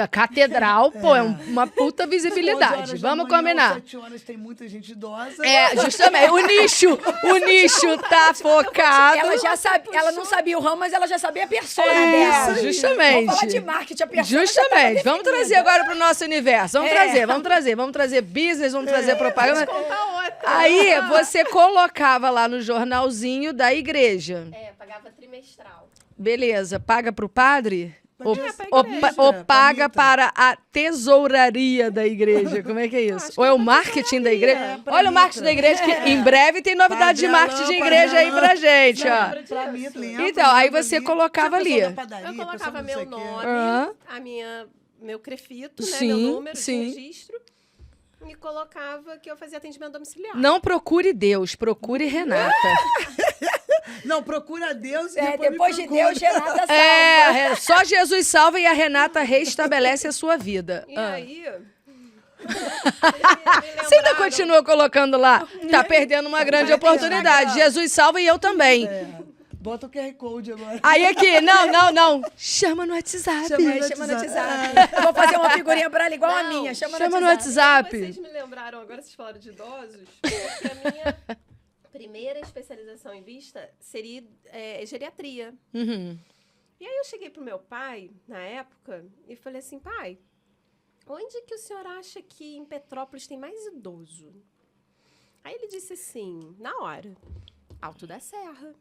a catedral, é uma puta 11 visibilidade. horas da Vamos manhã, combinar. 7 horas tem muita gente idosa. Justamente. O nicho tá focado. Ela não sabia o ramo, mas ela já sabia a persona É, dela. justamente. Vamos falar de marketing, a persona Justamente. já tava Vamos trazer agora pro nosso universo. Vamos trazer business, vamos trazer propaganda. Aí você colocava lá no jornalzinho da igreja. Pagava trimestral. Beleza. Paga pro padre? Pra igreja, Ou paga Panita. para a tesouraria da igreja? Como é que é isso? Ou é o marketing da igreja? pra Olha o Mitra. marketing da igreja, que em breve tem novidade de Padelão, marketing de igreja aí pra gente, ó. Pra mim, lembra, Então, aí lembra você ali. colocava Tinha pessoa ali. da padaria, Eu pessoa colocava não sei meu o quê. nome, meu crefito, né? Sim, Meu número sim. de registro. E colocava que eu fazia atendimento domiciliar. Não procure Deus, procure Renata. Não, procura Deus e Depois me de procura. Deus, Renata salva. Só Jesus salva e a Renata reestabelece a sua vida. E aí, Você ainda continua colocando lá? Tá perdendo uma grande oportunidade. Jesus salva e eu também. Bota o QR Code agora. Aí aqui, não. Chama no WhatsApp. Chama no WhatsApp. Eu vou fazer uma figurinha pra ela igual a minha. Chama no no WhatsApp. WhatsApp. Vocês me lembraram, agora vocês falaram de idosos, porque a minha primeira especialização em vista seria geriatria. Uhum. E aí eu cheguei pro meu pai, na época, e falei assim, pai, onde que o senhor acha que em Petrópolis tem mais idoso? Aí ele disse assim, na hora, Alto da Serra.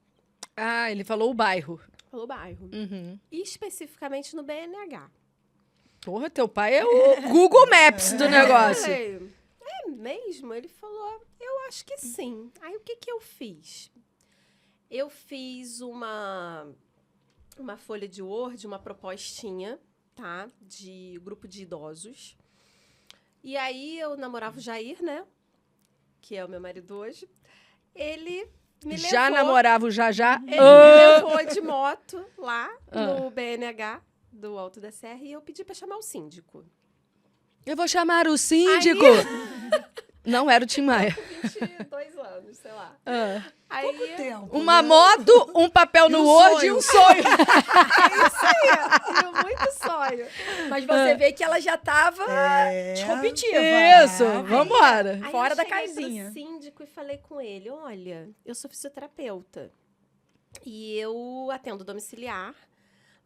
Ah, ele falou o bairro. Falou bairro. Uhum. E especificamente no BNH. Porra, teu pai é o Google Maps do negócio. Eu falei, é mesmo? Ele falou, eu acho que sim. Aí o que eu fiz? Eu fiz uma folha de Word, uma propostinha, tá? De grupo de idosos. E aí eu namorava o Jair, né? Que é o meu marido hoje. Ele me levou... Já namorava o Já? Ele me levou de moto lá no BNH do Alto da Serra e eu pedi pra chamar o síndico. Eu vou chamar o síndico. Não era o Tim Maia. 22 anos, sei lá. Aí, Pouco tempo. Uma né? moto, um papel no um Word sonho. e um sonho. eu muito sonho. Mas você vê que ela já tava disruptiva. Isso, vambora. Aí Fora eu da cheguei casinha. pro síndico e falei com ele, olha, eu sou fisioterapeuta e eu atendo domiciliar,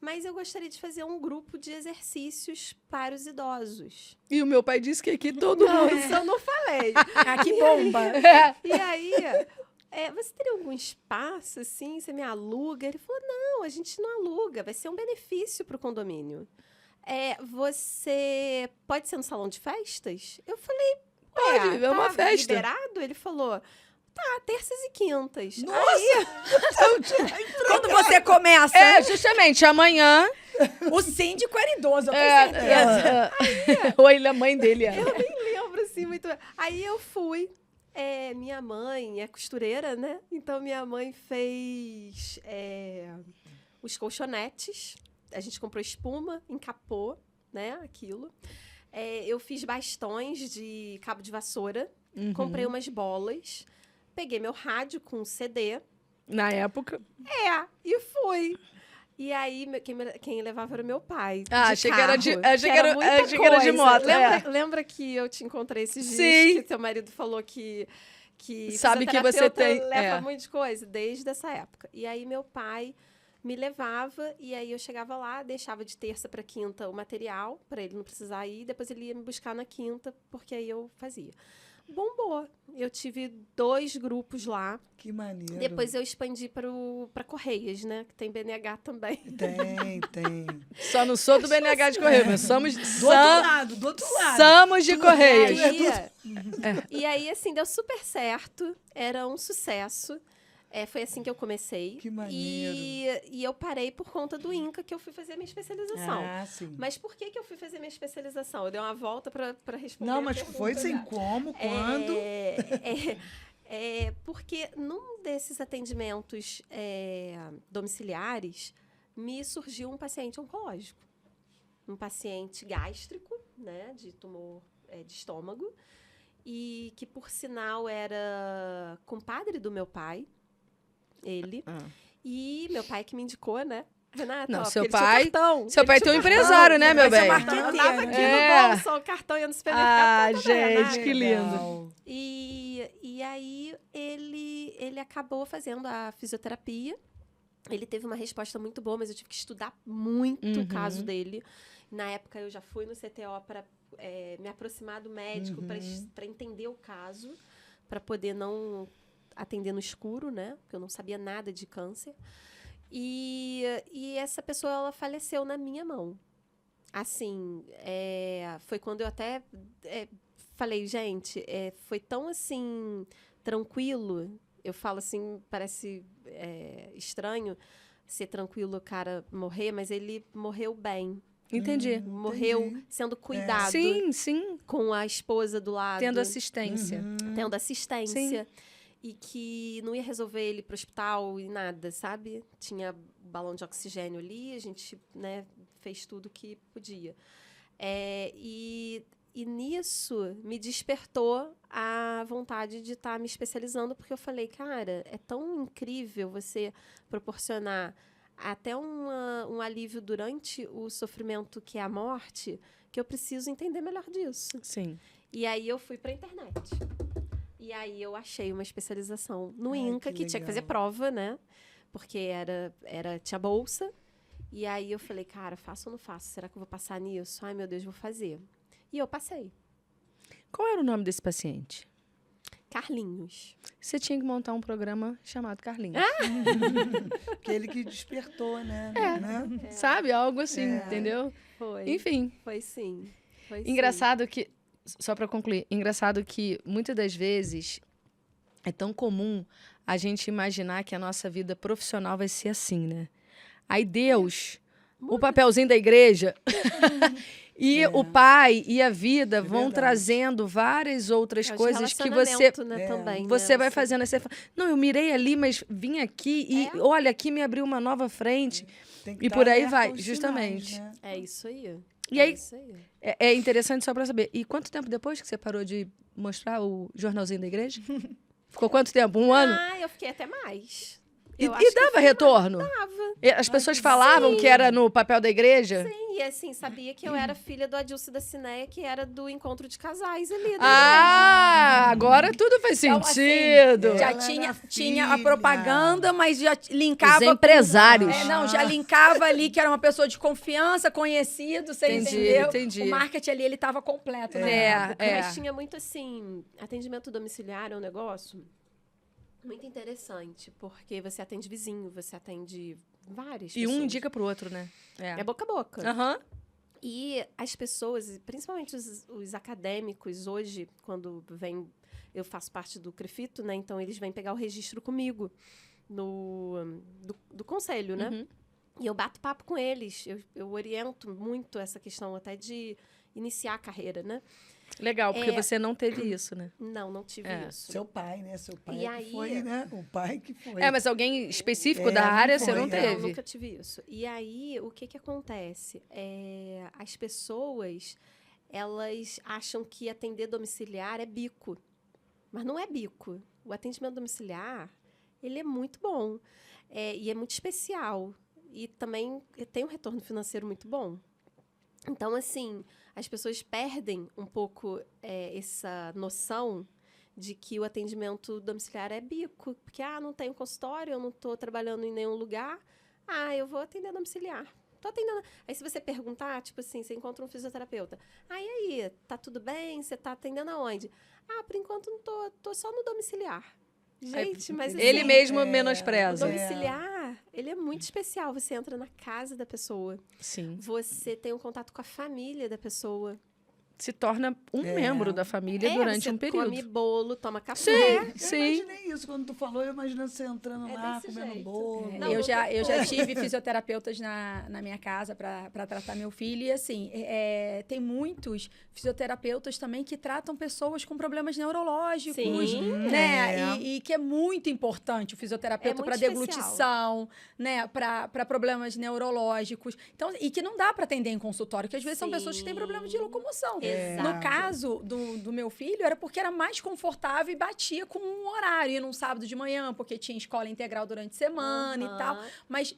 mas eu gostaria de fazer um grupo de exercícios para os idosos. E o meu pai disse que aqui todo mundo... Isso eu não falei. Ah, que bomba. E aí, você teria algum espaço, assim, você me aluga? Ele falou, não, a gente não aluga, vai ser um benefício para o condomínio. Você pode ser no salão de festas? Eu falei, Pode, é uma tá festa. liberado? Ele falou, tá, terças e quintas. Quando você começa, Justamente, amanhã... o síndico era idoso, eu tenho certeza. Ou ele, a mãe dele era. Eu nem lembro, assim, muito... Aí eu fui. Minha mãe é costureira, né? Então, minha mãe fez os colchonetes. A gente comprou espuma, encapou, né? Aquilo. Eu fiz bastões de cabo de vassoura. Comprei umas bolas. Peguei meu rádio com CD. Na época. E fui. E aí, quem levava era o meu pai. Achei que era de muita moto. Lembra que eu te encontrei esses dias? Sim. Que seu marido falou que sabe que você tem. Leva muita coisa, desde essa época. E aí, meu pai me levava, e aí eu chegava lá, deixava de terça para quinta o material, para ele não precisar ir, depois ele ia me buscar na quinta, porque aí eu fazia. Bombou. Eu tive 2 grupos lá. Que maneiro. Depois eu expandi para Correias, né? Que tem BNH também. Tem. Só não sou do BNH de Correio, mas somos... Do outro lado. Somos de Correios. E aí, assim, deu super certo. Era um sucesso. Foi assim que eu comecei. Que maneiro. E eu parei por conta do INCA, que eu fui fazer a minha especialização. Sim. Mas por que eu fui fazer minha especialização? Eu dei uma volta para responder. Não, mas foi sem como, quando? Porque num desses atendimentos domiciliares, me surgiu um paciente oncológico. Um paciente gástrico, né, de tumor de estômago, e que, por sinal, era compadre do meu pai, ele. E meu pai que me indicou, né? Renata, não, ó, seu ele tinha pai, cartão. seu pai tem um empresário, né, meu bem? Eu andava aqui no bolso, o cartão ia no supermercado. Gente, que lindo. E aí ele acabou fazendo a fisioterapia. Ele teve uma resposta muito boa, mas eu tive que estudar muito o caso dele. Na época eu já fui no CTO para me aproximar do médico, para entender o caso, para poder não atender no escuro, né? Porque eu não sabia nada de câncer. E essa pessoa, ela faleceu na minha mão. Assim, foi quando eu até falei, gente, foi tão, assim, tranquilo. Eu falo assim, parece estranho ser tranquilo o cara morrer, mas ele morreu bem. Entendi. Morreu sendo cuidado. Sim. Com a esposa do lado. Tendo assistência. Tendo assistência. Sim. E que não ia resolver ele pro hospital e nada, sabe? Tinha balão de oxigênio ali, a gente, né, fez tudo que podia. E E nisso me despertou a vontade de estar me especializando, porque eu falei, cara, é tão incrível você proporcionar até um alívio durante o sofrimento que é a morte, que eu preciso entender melhor disso. Sim. E aí eu fui para a internet. E aí eu achei uma especialização no Ai, INCA, que que tinha que fazer legal. prova, né? Porque tinha bolsa. E aí eu falei, cara, faço ou não faço? Será que eu vou passar nisso? Ai, meu Deus, vou fazer. E eu passei. Qual era o nome desse paciente? Carlinhos. Você tinha que montar um programa chamado Carlinhos. Aquele que despertou, né? né? Sabe? Algo assim, entendeu? Foi. Enfim. Foi sim. Foi sim. Engraçado que, só para concluir, engraçado que muitas das vezes é tão comum a gente imaginar que a nossa vida profissional vai ser assim, né? Aí Deus, o papelzinho da igreja e o pai e a vida vão verdade. trazendo várias outras É, os coisas que você relacionamento, né, também, você né? vai fazendo. Aí você fala, não, eu mirei ali, mas vim aqui e olha, aqui me abriu uma nova frente. Tem que E estar por aí alerta vai, aos justamente. sinais, né? É isso aí. E é aí- isso aí. É interessante só para saber. E quanto tempo depois que você parou de mostrar o jornalzinho da igreja? Ficou quanto tempo? Um ano? Ah, eu fiquei até mais. E, Eu e acho que dava foi retorno? Dava. E as pessoas falavam que era no papel da igreja? Sim, e assim, sabia que eu era filha do Adilson da Cineia, que era do encontro de casais ali. Ah, agora tudo faz Então, assim, sentido. Já Ela tinha, era tinha a filha. propaganda, mas já linkava. Os empresários. Não, já linkava ali que era uma pessoa de confiança, conhecido, você Entendi, entendeu? entendi. O marketing ali, ele tava completo, né? Mas tinha muito assim, atendimento domiciliar é um negócio muito interessante, porque você atende vizinho, você atende várias E pessoas. um indica pro outro, né? É boca a boca. Aham. E as pessoas, principalmente os acadêmicos, hoje, quando eu faço parte do CREFITO, né? Então, eles vêm pegar o registro comigo do conselho, né? Uhum. E eu bato papo com eles. Eu oriento muito essa questão até de iniciar a carreira, né? Legal, porque você não teve isso, né? Não tive isso. Seu pai, né? Seu pai E que aí- foi, né? O pai que foi. É, mas alguém específico É, da não área foi, você não é. teve. Nunca tive isso. E aí, o que acontece? As pessoas, elas acham que atender domiciliar é bico. Mas não é bico. O atendimento domiciliar, ele é muito bom. E é muito especial. E também tem um retorno financeiro muito bom. Então, assim, as pessoas perdem um pouco essa noção de que o atendimento domiciliar é bico. Porque, não tenho consultório, eu não estou trabalhando em nenhum lugar. Eu vou atender domiciliar. Tô atendendo. Aí, se você perguntar, tipo assim, você encontra um fisioterapeuta. E aí, tá tudo bem? Você tá atendendo aonde? Por enquanto não tô só no domiciliar. Gente, mas assim, Ele mesmo o menospreza. domiciliar, ele é muito especial. Você entra na casa da pessoa. Sim. Você tem um contato com a família da pessoa. Se torna um membro da família durante você um período. come bolo, toma café. Sim, Eu sim. imaginei isso quando tu falou, eu imaginando você entrando lá, desse comendo jeito. bolo. Não, eu já tive fisioterapeutas na minha casa para tratar meu filho. E, assim, tem muitos fisioterapeutas também que tratam pessoas com problemas neurológicos, Sim. né? E que é muito importante o fisioterapeuta É para muito deglutição, né? Para problemas neurológicos. Então, e que não dá para atender em consultório, que às vezes são pessoas que têm problema de locomoção. Exato. No caso do meu filho, era porque era mais confortável e batia com um horário. Ia num sábado de manhã, porque tinha escola integral durante a semana e tal. Mas,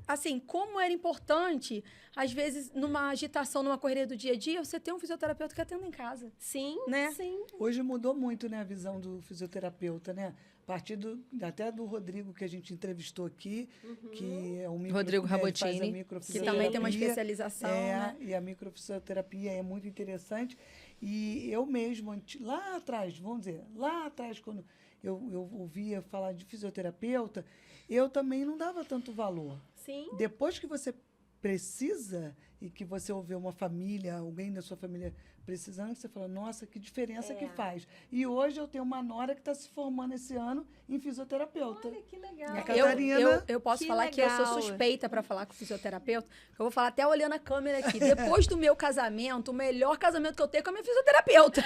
assim, como era importante, às vezes, numa agitação, numa correria do dia a dia, você ter um fisioterapeuta que atenda em casa. Sim, Né? sim. Hoje mudou muito, né, a visão do fisioterapeuta, né? A partir até do Rodrigo, que a gente entrevistou aqui, que é um Rodrigo faz a Rabotini, Que microfisioterapia. também tem uma especialização, né? E a microfisioterapia é muito interessante. E eu mesmo, lá atrás, vamos dizer, lá atrás, quando eu ouvia falar de fisioterapeuta, eu também não dava tanto valor. Sim. Depois que você precisa e que você ouve uma família, alguém da sua família precisando, você fala, nossa, que diferença que faz. E hoje eu tenho uma nora que está se formando esse ano em fisioterapeuta. Olha que legal. E a Catarina... Eu posso Que falar que eu sou legal. suspeita para falar com o fisioterapeuta. Eu vou falar até olhando a câmera aqui. Depois do meu casamento, o melhor casamento que eu tenho é com a minha fisioterapeuta.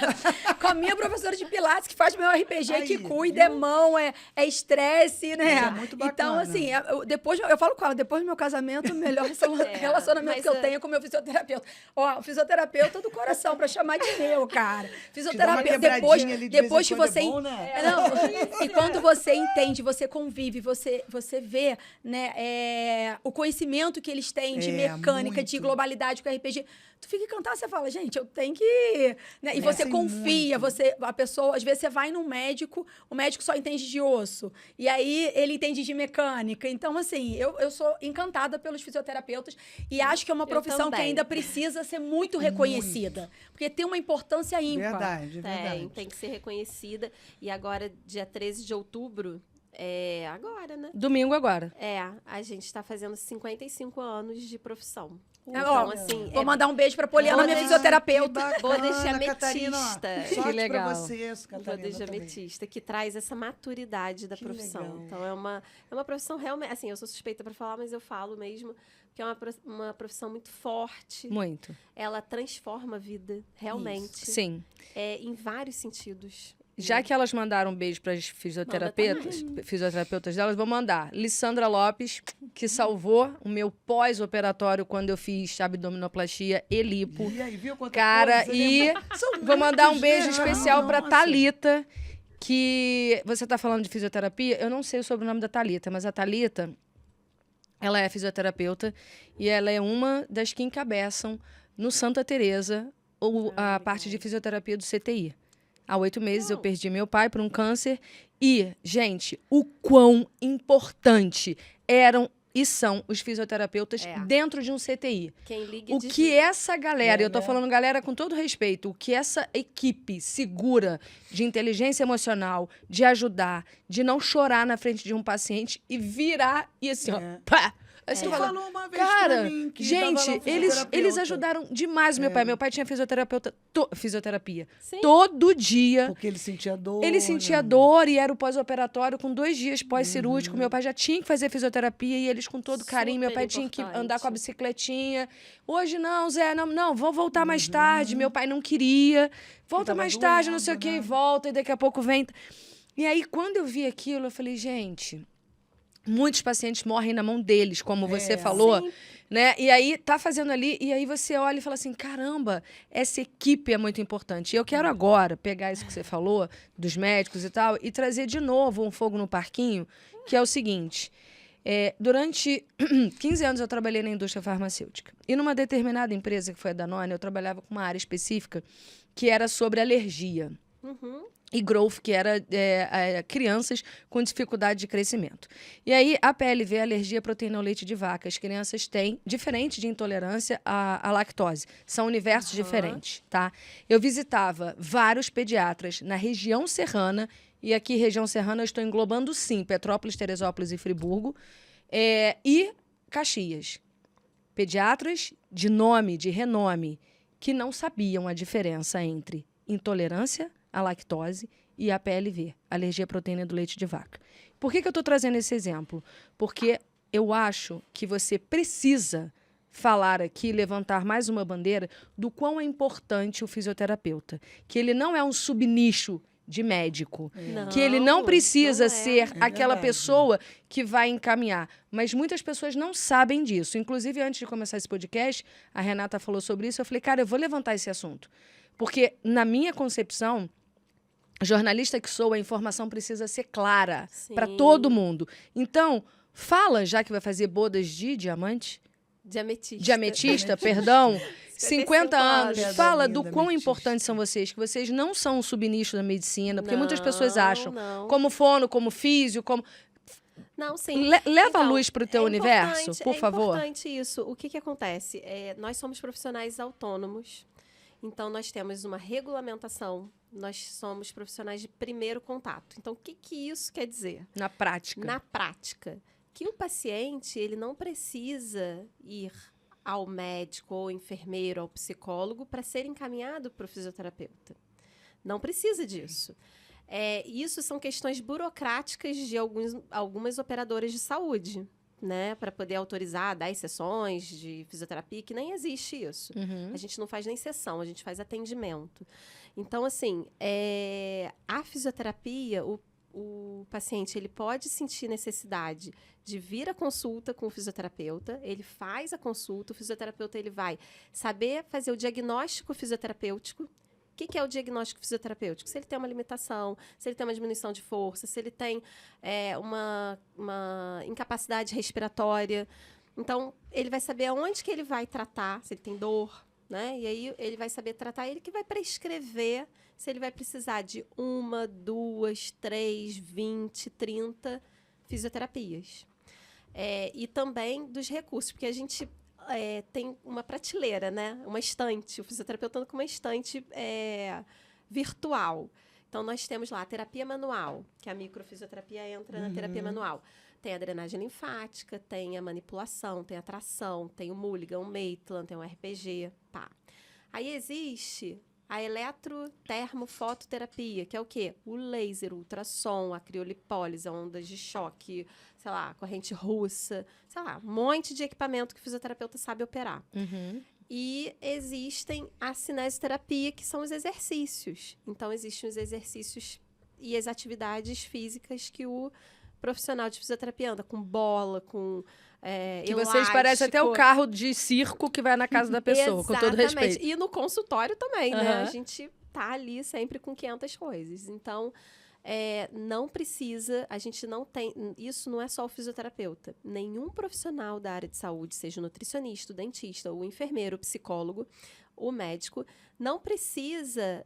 Com a minha professora de Pilates, que faz meu RPG, Aí, que cuida, é mão, é estresse, né? Isso é muito bacana. Então, assim, depois eu falo com ela, depois do meu casamento, o melhor relacionamento mas que eu tenho com o meu fisioterapeuta. Ó, fisioterapeuta do coração, pra chamar de meu, cara. Fisioterapeuta, depois que você... bom, né? E quando você entende, você convive, você vê, né, o conhecimento que eles têm de mecânica, de muito. globalidade com RPG, tu fica cantar, você fala, gente, eu tenho que... Né? E você confia, a pessoa, às vezes você vai num médico, o médico só entende de osso, e aí ele entende de mecânica. Então, assim, eu sou encantada pelos fisioterapeutas e acho que é uma profissão que ainda precisa ser muito reconhecida, porque tem uma importância ímpar. Verdade. Tem que ser reconhecida. E agora, dia 13 de outubro, agora, né? Domingo agora. A gente está fazendo 55 anos de profissão. Então, assim, vou mandar um beijo pra Poliana, minha fisioterapeuta. Boda de Catarina, ametista. que legal. pra vocês, Catarina. Boda de ametista, que traz essa maturidade da profissão. Legal. Então, é uma profissão realmente... Assim, eu sou suspeita para falar, mas eu falo mesmo que é uma profissão muito forte. Muito. Ela transforma a vida, realmente. Sim. Em vários sentidos. Já que elas mandaram um beijo para as fisioterapeutas delas, vou mandar. Lissandra Lopes, que salvou o meu pós-operatório quando eu fiz abdominoplastia e lipo. E aí, viu quanta Cara, coisa, e né? São vou mandar um muitos, beijo né? especial para Nossa. Thalita, que você tá falando de fisioterapia, eu não sei o sobrenome da Thalita, mas a Thalita, ela é fisioterapeuta e ela é uma das que encabeçam no Santa Teresa a parte de fisioterapia do CTI. Há 8 meses eu perdi meu pai por um câncer e, gente, o quão importante eram e são os fisioterapeutas dentro de um CTI. Quem liga O que essa galera, eu tô falando galera com todo respeito, o que essa equipe segura de inteligência emocional, de ajudar, de não chorar na frente de um paciente e virar e assim, ó, pá! Aí você fala, falou uma vez cara, pra mim que gente, tava lá eles fisioterapeuta. ajudaram demais o meu pai. Meu pai tinha fisioterapia Sim. todo dia. Porque ele sentia dor. Ele sentia dor e era o pós-operatório com 2 dias pós-cirúrgico. Meu pai já tinha que fazer fisioterapia e eles com todo carinho. Meu pai tinha que andar com a bicicletinha. Hoje não, Zé, não, vou voltar mais tarde. Meu pai não queria. Volta mais tarde, não sei o que, e volta, e daqui a pouco vem. E aí, quando eu vi aquilo, eu falei, gente... Muitos pacientes morrem na mão deles, como você falou, né? E aí, tá fazendo ali, e aí você olha e fala assim, caramba, essa equipe é muito importante. E eu quero agora pegar isso que você falou, dos médicos e tal, e trazer de novo um fogo no parquinho, que é o seguinte, durante 15 anos eu trabalhei na indústria farmacêutica. E numa determinada empresa, que foi a Danone, eu trabalhava com uma área específica, que era sobre alergia. E growth, que era crianças com dificuldade de crescimento. E aí, a PLV, alergia à proteína ao leite de vaca. As crianças têm, diferente de intolerância à lactose. São universos diferentes, tá? Eu visitava vários pediatras na região serrana, e aqui, região serrana, eu estou englobando, sim, Petrópolis, Teresópolis e Friburgo, e Caxias. Pediatras de nome, de renome, que não sabiam a diferença entre intolerância à lactose e a PLV, alergia à proteína do leite de vaca. Por que eu estou trazendo esse exemplo? Porque eu acho que você precisa falar aqui, levantar mais uma bandeira do quão é importante o fisioterapeuta. Que ele não é um subnicho de médico. Que ele não precisa ser aquela pessoa que vai encaminhar. Mas muitas pessoas não sabem disso. Inclusive, antes de começar esse podcast, a Renata falou sobre isso. Eu falei, cara, eu vou levantar esse assunto. Porque, na minha concepção, jornalista que sou, a informação precisa ser clara para todo mundo. Então, fala, já que vai fazer bodas de diamante... De ametista, perdão. 50 anos. Fala do quão importantes são vocês, que vocês não são um subnicho da medicina, porque muitas pessoas acham, como fono, como físio, como... Não, sim. Leva a luz para o teu universo, por favor. É importante isso. O que acontece? Nós somos profissionais autônomos, então nós temos uma regulamentação, nós somos profissionais de primeiro contato. Então, o que isso quer dizer? Na prática. Na prática. Que o paciente, ele não precisa ir ao médico, ou enfermeiro, ou psicólogo para ser encaminhado para o fisioterapeuta. Não precisa disso. Isso são questões burocráticas de algumas operadoras de saúde, né? Para poder autorizar 10 sessões de fisioterapia, que nem existe isso. A gente não faz nem sessão, a gente faz atendimento. Então, assim, a fisioterapia, o paciente ele pode sentir necessidade de vir à consulta com o fisioterapeuta, ele faz a consulta, o fisioterapeuta ele vai saber fazer o diagnóstico fisioterapêutico. O que é o diagnóstico fisioterapêutico? Se ele tem uma limitação, se ele tem uma diminuição de força, se ele tem uma incapacidade respiratória. Então, ele vai saber aonde que ele vai tratar, se ele tem dor, né? E aí ele vai saber tratar, ele que vai prescrever se ele vai precisar de 1, 2, 3, 20, 30 fisioterapias. E também dos recursos, porque a gente tem uma prateleira, né? Uma estante. O fisioterapeuta anda com uma estante virtual. Então, nós temos lá a terapia manual, que a microfisioterapia entra na terapia manual. Tem a drenagem linfática, tem a manipulação, tem a tração, tem o Mulligan, o Maitland, tem o RPG, pá. Aí existe a eletrotermofototerapia, que é o quê? O laser, o ultrassom, a criolipólise, ondas de choque, sei lá, corrente russa, sei lá, um monte de equipamento que o fisioterapeuta sabe operar. Uhum. E existem a cinesioterapia, que são os exercícios. Então, existem os exercícios e as atividades físicas que o profissional de fisioterapia anda, com bola, com que vocês parecem até o carro de circo que vai na casa da pessoa, com todo respeito. E no consultório também, né? A gente tá ali sempre com 500 coisas. Então, não precisa, a gente não tem... Isso não é só o fisioterapeuta. Nenhum profissional da área de saúde, seja o nutricionista, o dentista, o enfermeiro, o psicólogo, o médico, não precisa...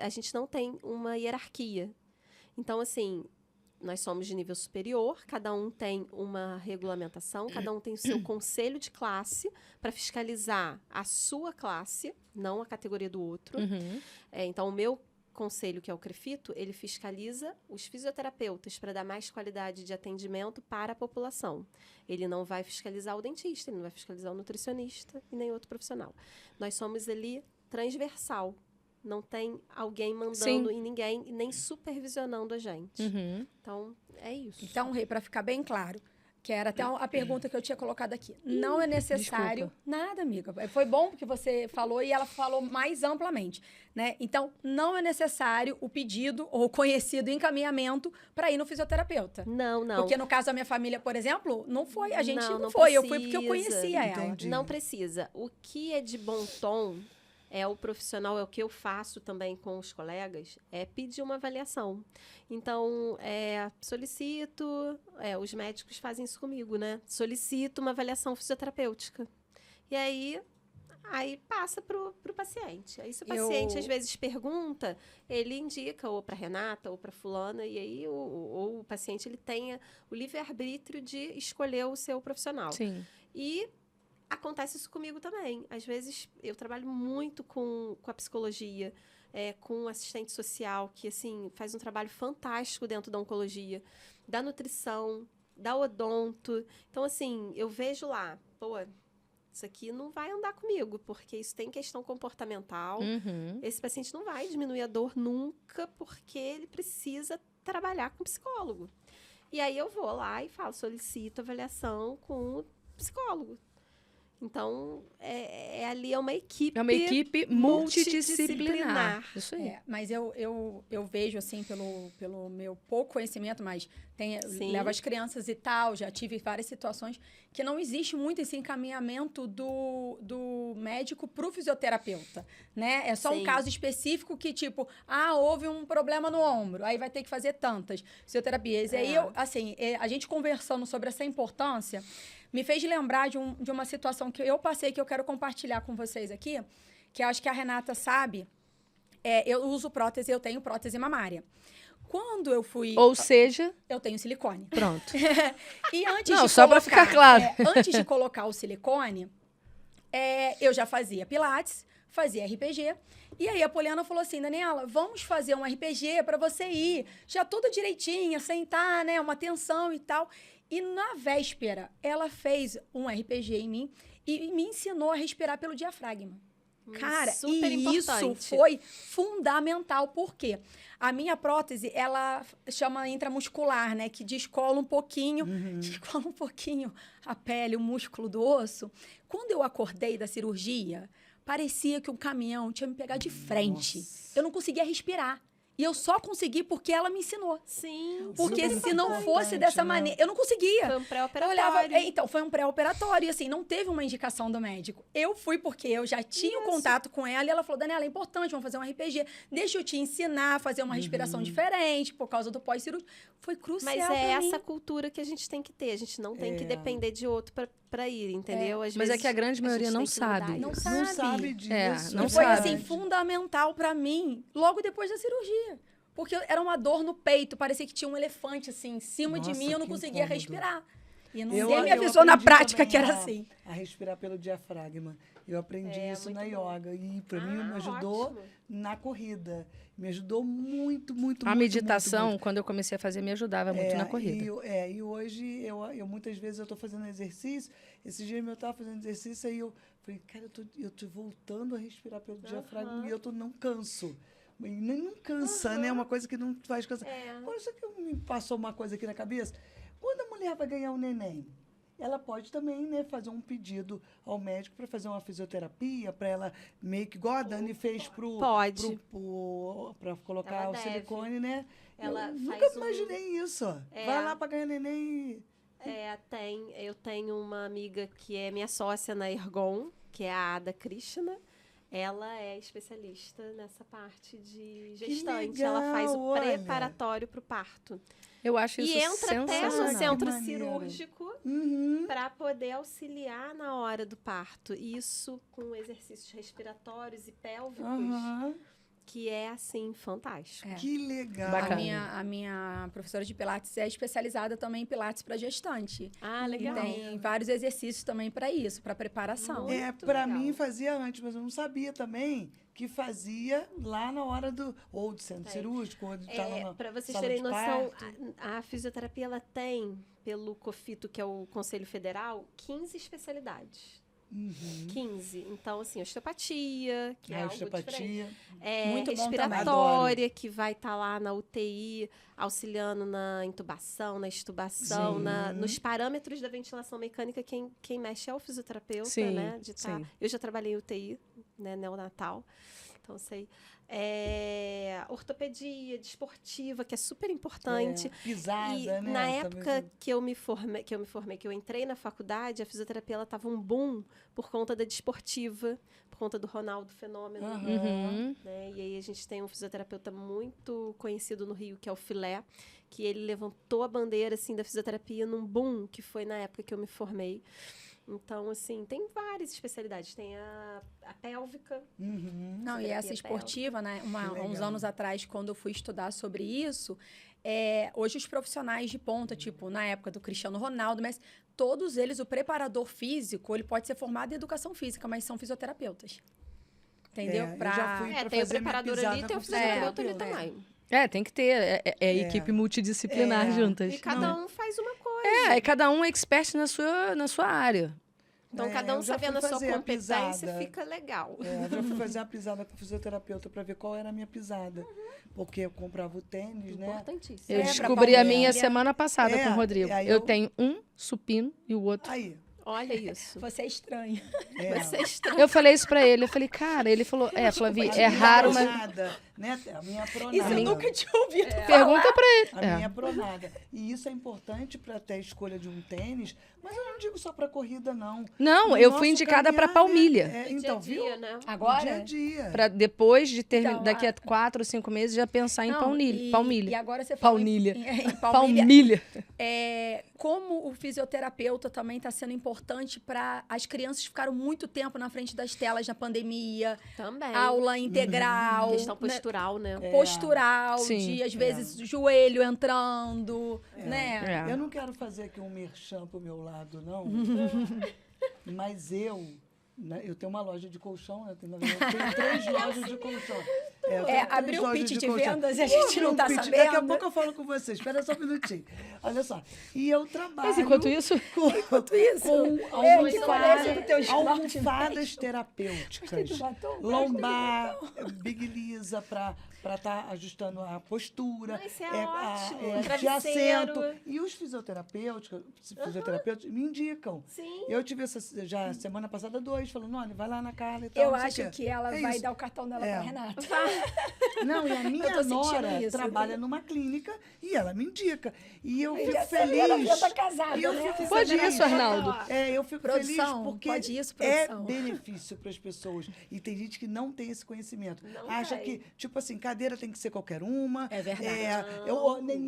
a gente não tem uma hierarquia. Então, assim... Nós somos de nível superior, cada um tem uma regulamentação, cada um tem o seu conselho de classe para fiscalizar a sua classe, não a categoria do outro. Uhum. Então, o meu conselho, que é o CREFITO, ele fiscaliza os fisioterapeutas para dar mais qualidade de atendimento para a população. Ele não vai fiscalizar o dentista, ele não vai fiscalizar o nutricionista e nem outro profissional. Nós somos ali transversal. Não tem alguém mandando em ninguém, nem supervisionando a gente. Uhum. Então, é isso. Então, Rei, para ficar bem claro, que era até a pergunta que eu tinha colocado aqui. Não é necessário... Desculpa. Nada, amiga. Foi bom que você falou e ela falou mais amplamente, né? Então, não é necessário o pedido ou o conhecido encaminhamento para ir no fisioterapeuta. Não. Porque no caso da minha família, por exemplo, não foi. A gente não foi. Precisa. Eu fui porque eu conhecia ela. Entendi. Não precisa. O que é de bom tom... o profissional, é o que eu faço também com os colegas, é pedir uma avaliação. Então, solicito, os médicos fazem isso comigo, né? Solicito uma avaliação fisioterapêutica. E aí passa pro paciente. Aí, se o paciente, às vezes, pergunta, ele indica ou para Renata ou para fulana, e aí o paciente ele tenha o livre-arbítrio de escolher o seu profissional. Sim. E acontece isso comigo também. Às vezes, eu trabalho muito com a psicologia, com o assistente social, que, assim, faz um trabalho fantástico dentro da oncologia, da nutrição, da odonto. Então, assim, eu vejo lá, isso aqui não vai andar comigo, porque isso tem questão comportamental. Uhum. Esse paciente não vai diminuir a dor nunca, porque ele precisa trabalhar com psicólogo. E aí, eu vou lá e solicito avaliação com o psicólogo. Então, ali é uma equipe... É uma equipe multidisciplinar. Isso aí. Mas eu vejo, assim, pelo meu pouco conhecimento, mas levo as crianças e tal, já tive várias situações, que não existe muito esse encaminhamento do médico para o fisioterapeuta, né? É só um caso específico que, tipo, houve um problema no ombro, aí vai ter que fazer tantas fisioterapias. E aí, a gente conversando sobre essa importância... me fez lembrar de uma situação que eu passei, que eu quero compartilhar com vocês aqui, que eu acho que a Renata sabe. Eu uso prótese, eu tenho prótese mamária. Quando eu fui... Ou seja... eu tenho silicone. Pronto. E antes Não, só para ficar claro. Antes de colocar o silicone, eu já fazia pilates, fazia RPG. E aí a Poliana falou assim, Daniela, vamos fazer um RPG para você ir, já tudo direitinho, sentar, né, uma tensão e tal. E na véspera, ela fez um RPG em mim e me ensinou a respirar pelo diafragma. Cara, super isso foi fundamental. Por quê? A minha prótese, ela chama intramuscular, né? Que descola um pouquinho, descola um pouquinho a pele, o músculo do osso. Quando eu acordei da cirurgia, parecia que um caminhão tinha me pegado de frente. Nossa. Eu não conseguia respirar. E eu só consegui porque ela me ensinou. Sim. Porque Super se não fosse importante, dessa né? maneira, eu não conseguia. Foi um Eu pré-operatório. olhava, então, foi um pré-operatório, e assim, não teve uma indicação do médico. Eu fui porque eu já tinha um contato com ela, e ela falou, Daniela, é importante, vamos fazer um RPG, deixa eu te ensinar a fazer uma respiração diferente, por causa do pós-cirúrgico. Foi crucial Mas pra é mim. essa cultura que a gente tem que ter. A gente não tem que depender de outro pra ir, entendeu? Às Mas é vezes, que a grande maioria gente não tem que mudar sabe. isso. Não Não sabe. sabe disso. É, não Foi, sabe. assim, fundamental pra mim, logo depois da cirurgia. Porque era uma dor no peito, parecia que tinha um elefante, assim, em cima de Nossa, mim, eu não que conseguia incômodo. respirar. E não Eu ninguém me avisou na aprendi prática também que era assim. a respirar pelo diafragma. Eu aprendi isso muito na bom. yoga. E para mim me ajudou ótimo. na corrida. Me ajudou muito, muito, A muito, meditação, muito. quando eu comecei a fazer, me ajudava muito na corrida. E hoje, eu muitas vezes eu tô fazendo exercício. Esse dia eu estava fazendo exercício, aí eu falei, cara, eu tô voltando a respirar pelo diafragma e eu não canso. E nem não cansa, né? É uma coisa que não faz cansar. Agora, só que me passou uma coisa aqui na cabeça. Quando a mulher vai ganhar um neném, ela pode também, né, fazer um pedido ao médico para fazer uma fisioterapia, para ela meio que igual a Dani fez Pode. para colocar Ela o deve. silicone, né? Ela eu faz nunca um- imaginei isso. Vai lá para ganhar neném Eu tenho uma amiga que é minha sócia na Ergon, que é a Ada Krishna. Ela é especialista nessa parte de gestante. Ela faz o legal, olha. preparatório para o parto. Eu acho isso E entra até sensacional. no centro Que maneiro. cirúrgico Uhum. para poder auxiliar na hora do parto. Isso com exercícios respiratórios e pélvicos, Aham. que é, assim, fantástico. Que legal. Bacana. A minha professora de Pilates é especializada também em Pilates para gestante. Ah, E legal. tem vários exercícios também para isso, para preparação. Muito Para legal. mim fazia antes, mas eu não sabia também que fazia lá na hora do centro cirúrgico, ou de estar na Para vocês sala terem de noção, parto. a fisioterapia ela tem, pelo COFITO, que é o Conselho Federal, 15 especialidades. 15. Então, assim, osteopatia, que é A algo diferente. osteopatia. Muito bom também. Respiratória, que vai estar lá na UTI, auxiliando na intubação, na extubação, nos parâmetros da ventilação mecânica. Quem mexe é o fisioterapeuta, Sim, né? sim. Eu já trabalhei em UTI, né, neonatal, então sei. Ortopedia, desportiva, que é super importante. Pisada, E né? na Também época que eu me formei, que eu entrei na faculdade, a fisioterapia ela tava um boom por conta da desportiva, por conta do Ronaldo Fenômeno. Uhum. Né? E aí a gente tem um fisioterapeuta muito conhecido no Rio, que é o Filé, que ele levantou a bandeira assim da fisioterapia num boom que foi na época que eu me formei. Então, assim, tem várias especialidades. Tem a pélvica. Não, e essa Fisioterapia esportiva, né? Que Uns legal. anos atrás, quando eu fui estudar sobre isso, hoje os profissionais de ponta, tipo, na época do Cristiano Ronaldo, mas todos eles, o preparador físico, ele pode ser formado em educação física, mas são fisioterapeutas. Entendeu? eu já fui pra Tem o fazer minha preparador pisada ali, tem o com fisioterapeuta ali fisioterapeuta. também. Tem que ter. É equipe multidisciplinar juntas. E cada um faz uma coisa. E cada um é expert na sua área. Então, cada um eu já sabendo a fui sua fazer a competência, pisada. fica legal. Eu já fui fazer a pisada com o fisioterapeuta para ver qual era a minha pisada. Porque eu comprava o tênis, né? Importantíssimo. Eu pra descobri a minha Palmeiras. semana passada com o Rodrigo. aí Eu eu- tenho um supino e o outro. Aí. Olha isso. Você é estranho. Você é estranho. Eu falei isso pra ele. Eu falei, cara, ele falou, Flavi, é raro, mas. Pronada, né? A minha pronada. Isso eu nunca tinha ouvido falar. Pergunta pra ele. A minha pronada. E isso é importante para ter a escolha de um tênis, mas eu não digo só para corrida, não. Não, No eu nosso fui indicada pra caminhar, Palmilha. Então, dia a dia, viu? né? No Agora? dia a dia. Pra depois de ter, Então, daqui a 4 ou 5 meses, já pensar em Não, Palmilha. E Palmilha. agora você fala Palmilha. em Palmilha. Palmilha. Como o fisioterapeuta também está sendo importante para as crianças ficaram muito tempo na frente das telas na pandemia, Também. aula integral, Questão né, postural, né? postural, Sim. de às vezes joelho entrando, né? Eu não quero fazer aqui um merchan pro meu lado, não. Mas eu tenho uma loja de colchão, né? Na verdade, eu tenho 3 lojas de colchão. Eu tenho 3 Abriu o lojas pitch de colchão. vendas e a gente não tá pitch. sabendo. Daqui a pouco eu falo com vocês. Espera só um minutinho. Olha só. E eu trabalho... Mas enquanto isso, Enquanto isso, com que colégio do teu esporte almofadas terapêuticas, do batom? lombar, Big Lisa para para estar ajustando a postura. Isso é ótimo. De Travesseiro. assento. E os fisioterapeutas me indicam. Sim. Eu tive já semana passada 2, falando, olha, vai lá na Carla e tal. Eu não sei acho o quê. que ela É vai isso. dar o cartão dela pra Renata. Não, e a Eu tô minha sentindo nora isso. trabalha numa clínica e ela me indica. E eu E fico já sabe, ela feliz. já tá casada, E eu né? fico Pode feliz. isso, Arnaldo. Eu fico Produção, feliz porque pode isso, é produção. benefício para as pessoas. E tem gente que não tem esse conhecimento. Não Acha tem. que, tipo assim, cadeira tem que ser qualquer uma. É verdade.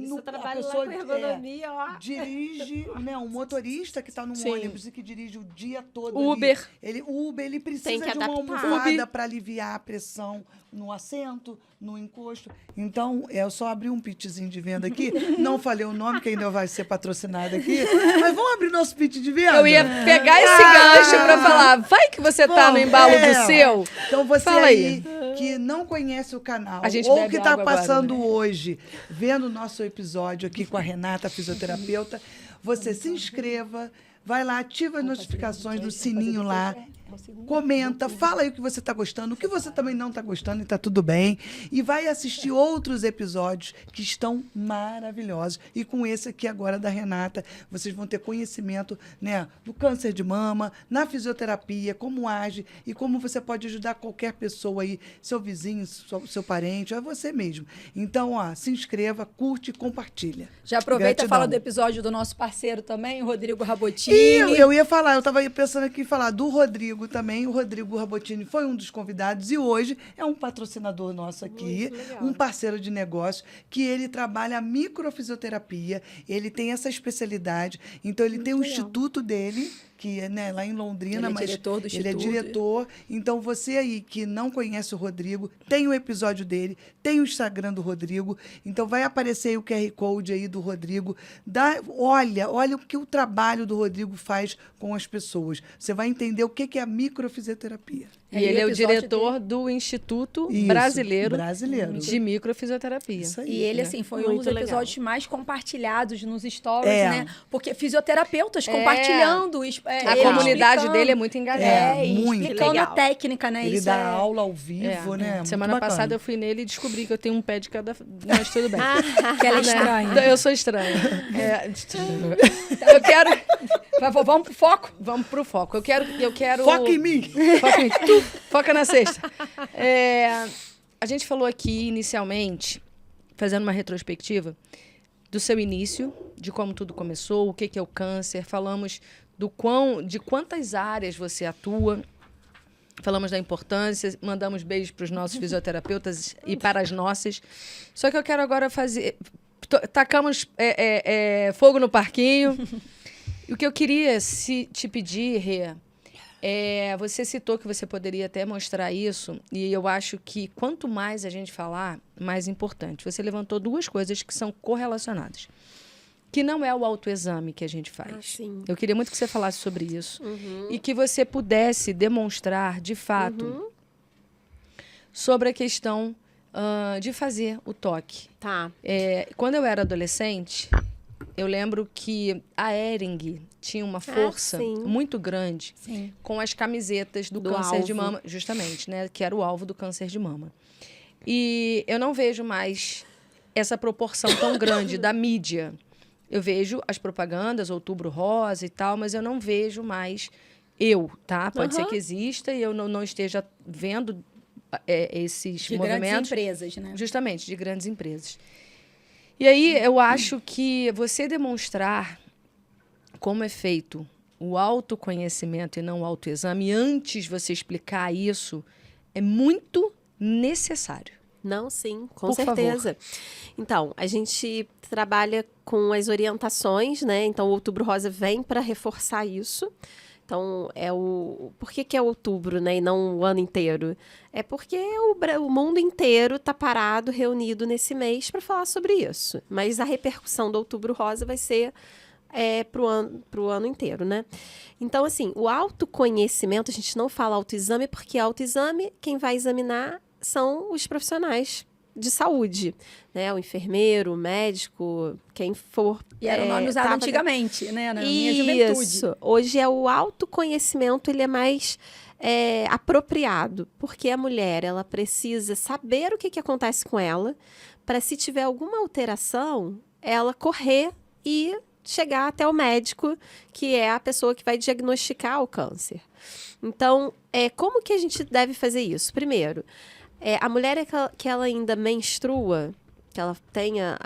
Isso eu trabalho lá com ergonomia, ó. dirige, né, um motorista que está num Sim. ônibus e que dirige o dia todo Uber. ali, ele Tem precisa que de uma adaptar. almofada para aliviar a pressão no assento, no encosto. Então, eu só abri um pitchzinho de venda aqui. Não falei o nome, que ainda vai ser patrocinado aqui. Mas vamos abrir nosso pitch de venda? Eu ia pegar esse gancho pra falar, vai que você tá no embalo do seu. Então, você Fala aí que não conhece o canal, A gente ou bebe que está água agora, passando né? hoje, vendo o nosso episódio aqui com a Renata, fisioterapeuta, você se inscreva, vai lá, ativa as notificações do sininho lá, comenta, fala aí o que você está gostando, o que você também não está gostando e está tudo bem. E vai assistir outros episódios que estão maravilhosos. E com esse aqui agora da Renata, vocês vão ter conhecimento, né, do câncer de mama, na fisioterapia, como age e como você pode ajudar qualquer pessoa aí, seu vizinho, seu parente, ou você mesmo. Então, ó, se inscreva, curte e compartilha. Já aproveita e Gratidão. fala do episódio do nosso parceiro também, o Rodrigo Rabotini. E eu ia falar, eu estava pensando aqui em falar do Rodrigo também. O Rodrigo Rabotini foi um dos convidados e hoje é um patrocinador nosso aqui, um parceiro de negócio, que ele trabalha a microfisioterapia, ele tem essa especialidade, então ele tem o instituto dele, que é, né, lá em Londrina, Ele é mas diretor do ele é instituto. diretor. Então, você aí que não conhece o Rodrigo, tem o episódio dele, tem o Instagram do Rodrigo, então vai aparecer aí o QR Code aí do Rodrigo. Olha o que o trabalho do Rodrigo faz com as pessoas. Você vai entender o que é a microfisioterapia. E ele é o episódio diretor do Instituto Isso, Brasileiro brasileiro. de Microfisioterapia. Isso aí. E ele, né? assim, foi um Muito dos legal. episódios mais compartilhados nos stories, É. né? Porque fisioterapeutas compartilhando. A ele comunidade explicando. dele é muito engajada. É, e muito. explicando a Legal. técnica, né? Ele Isso dá é... aula ao vivo, né? Muito Semana bacana. passada eu fui nele e descobri que eu tenho um pé de cada... Mas tudo bem. Que ela é Né? estranha. Eu sou estranha. Eu quero... Vamos pro foco? Vamos pro foco. Eu quero... Foca em mim! Foca em mim. Tu, foca na sexta. A gente falou aqui inicialmente, fazendo uma retrospectiva, do seu início, de como tudo começou, o que é o câncer, falamos de quantas áreas você atua, falamos da importância, mandamos beijos para os nossos fisioterapeutas e para as nossas. Só que eu quero agora fazer... Tacamos fogo no parquinho. E o que eu queria te pedir, Rê, você citou que você poderia até mostrar isso, e eu acho que quanto mais a gente falar, mais importante. Você levantou duas coisas que são correlacionadas. Que não é o autoexame que a gente faz. Sim. Eu queria muito que você falasse sobre isso. E que você pudesse demonstrar, de fato, sobre a questão de fazer o toque. Tá. Quando eu era adolescente, eu lembro que a Hering tinha uma força sim. muito grande Sim. com as camisetas do Do câncer de alvo. mama, justamente, né? Que era o alvo do câncer de mama. E eu não vejo mais essa proporção tão grande da mídia. Eu vejo as propagandas, Outubro Rosa e tal, mas eu não vejo mais tá? Pode ser que exista e eu não esteja vendo esses De movimentos. grandes empresas, né? Justamente, de grandes empresas. E aí eu acho que você demonstrar como é feito o autoconhecimento e não o autoexame, antes de você explicar isso, é muito necessário. Não, sim, com Por certeza. Então, a gente trabalha com as orientações, né? Então, o Outubro Rosa vem para reforçar isso. Então, por que é outubro, né? E não o ano inteiro? É porque o mundo inteiro está parado, reunido nesse mês para falar sobre isso. Mas a repercussão do Outubro Rosa vai ser pro ano inteiro, né? Então, assim, o autoconhecimento, a gente não fala autoexame, porque autoexame, quem vai examinar são os profissionais de saúde, né? O enfermeiro, o médico, quem for. E era o nome usado antigamente, né? Na minha juventude. Isso. Hoje é o autoconhecimento, ele é mais apropriado, porque a mulher, ela precisa saber o que acontece com ela, para se tiver alguma alteração, ela correr e chegar até o médico, que é a pessoa que vai diagnosticar o câncer. Então, como que a gente deve fazer isso? Primeiro, a mulher que ela ainda menstrua, que ela tenha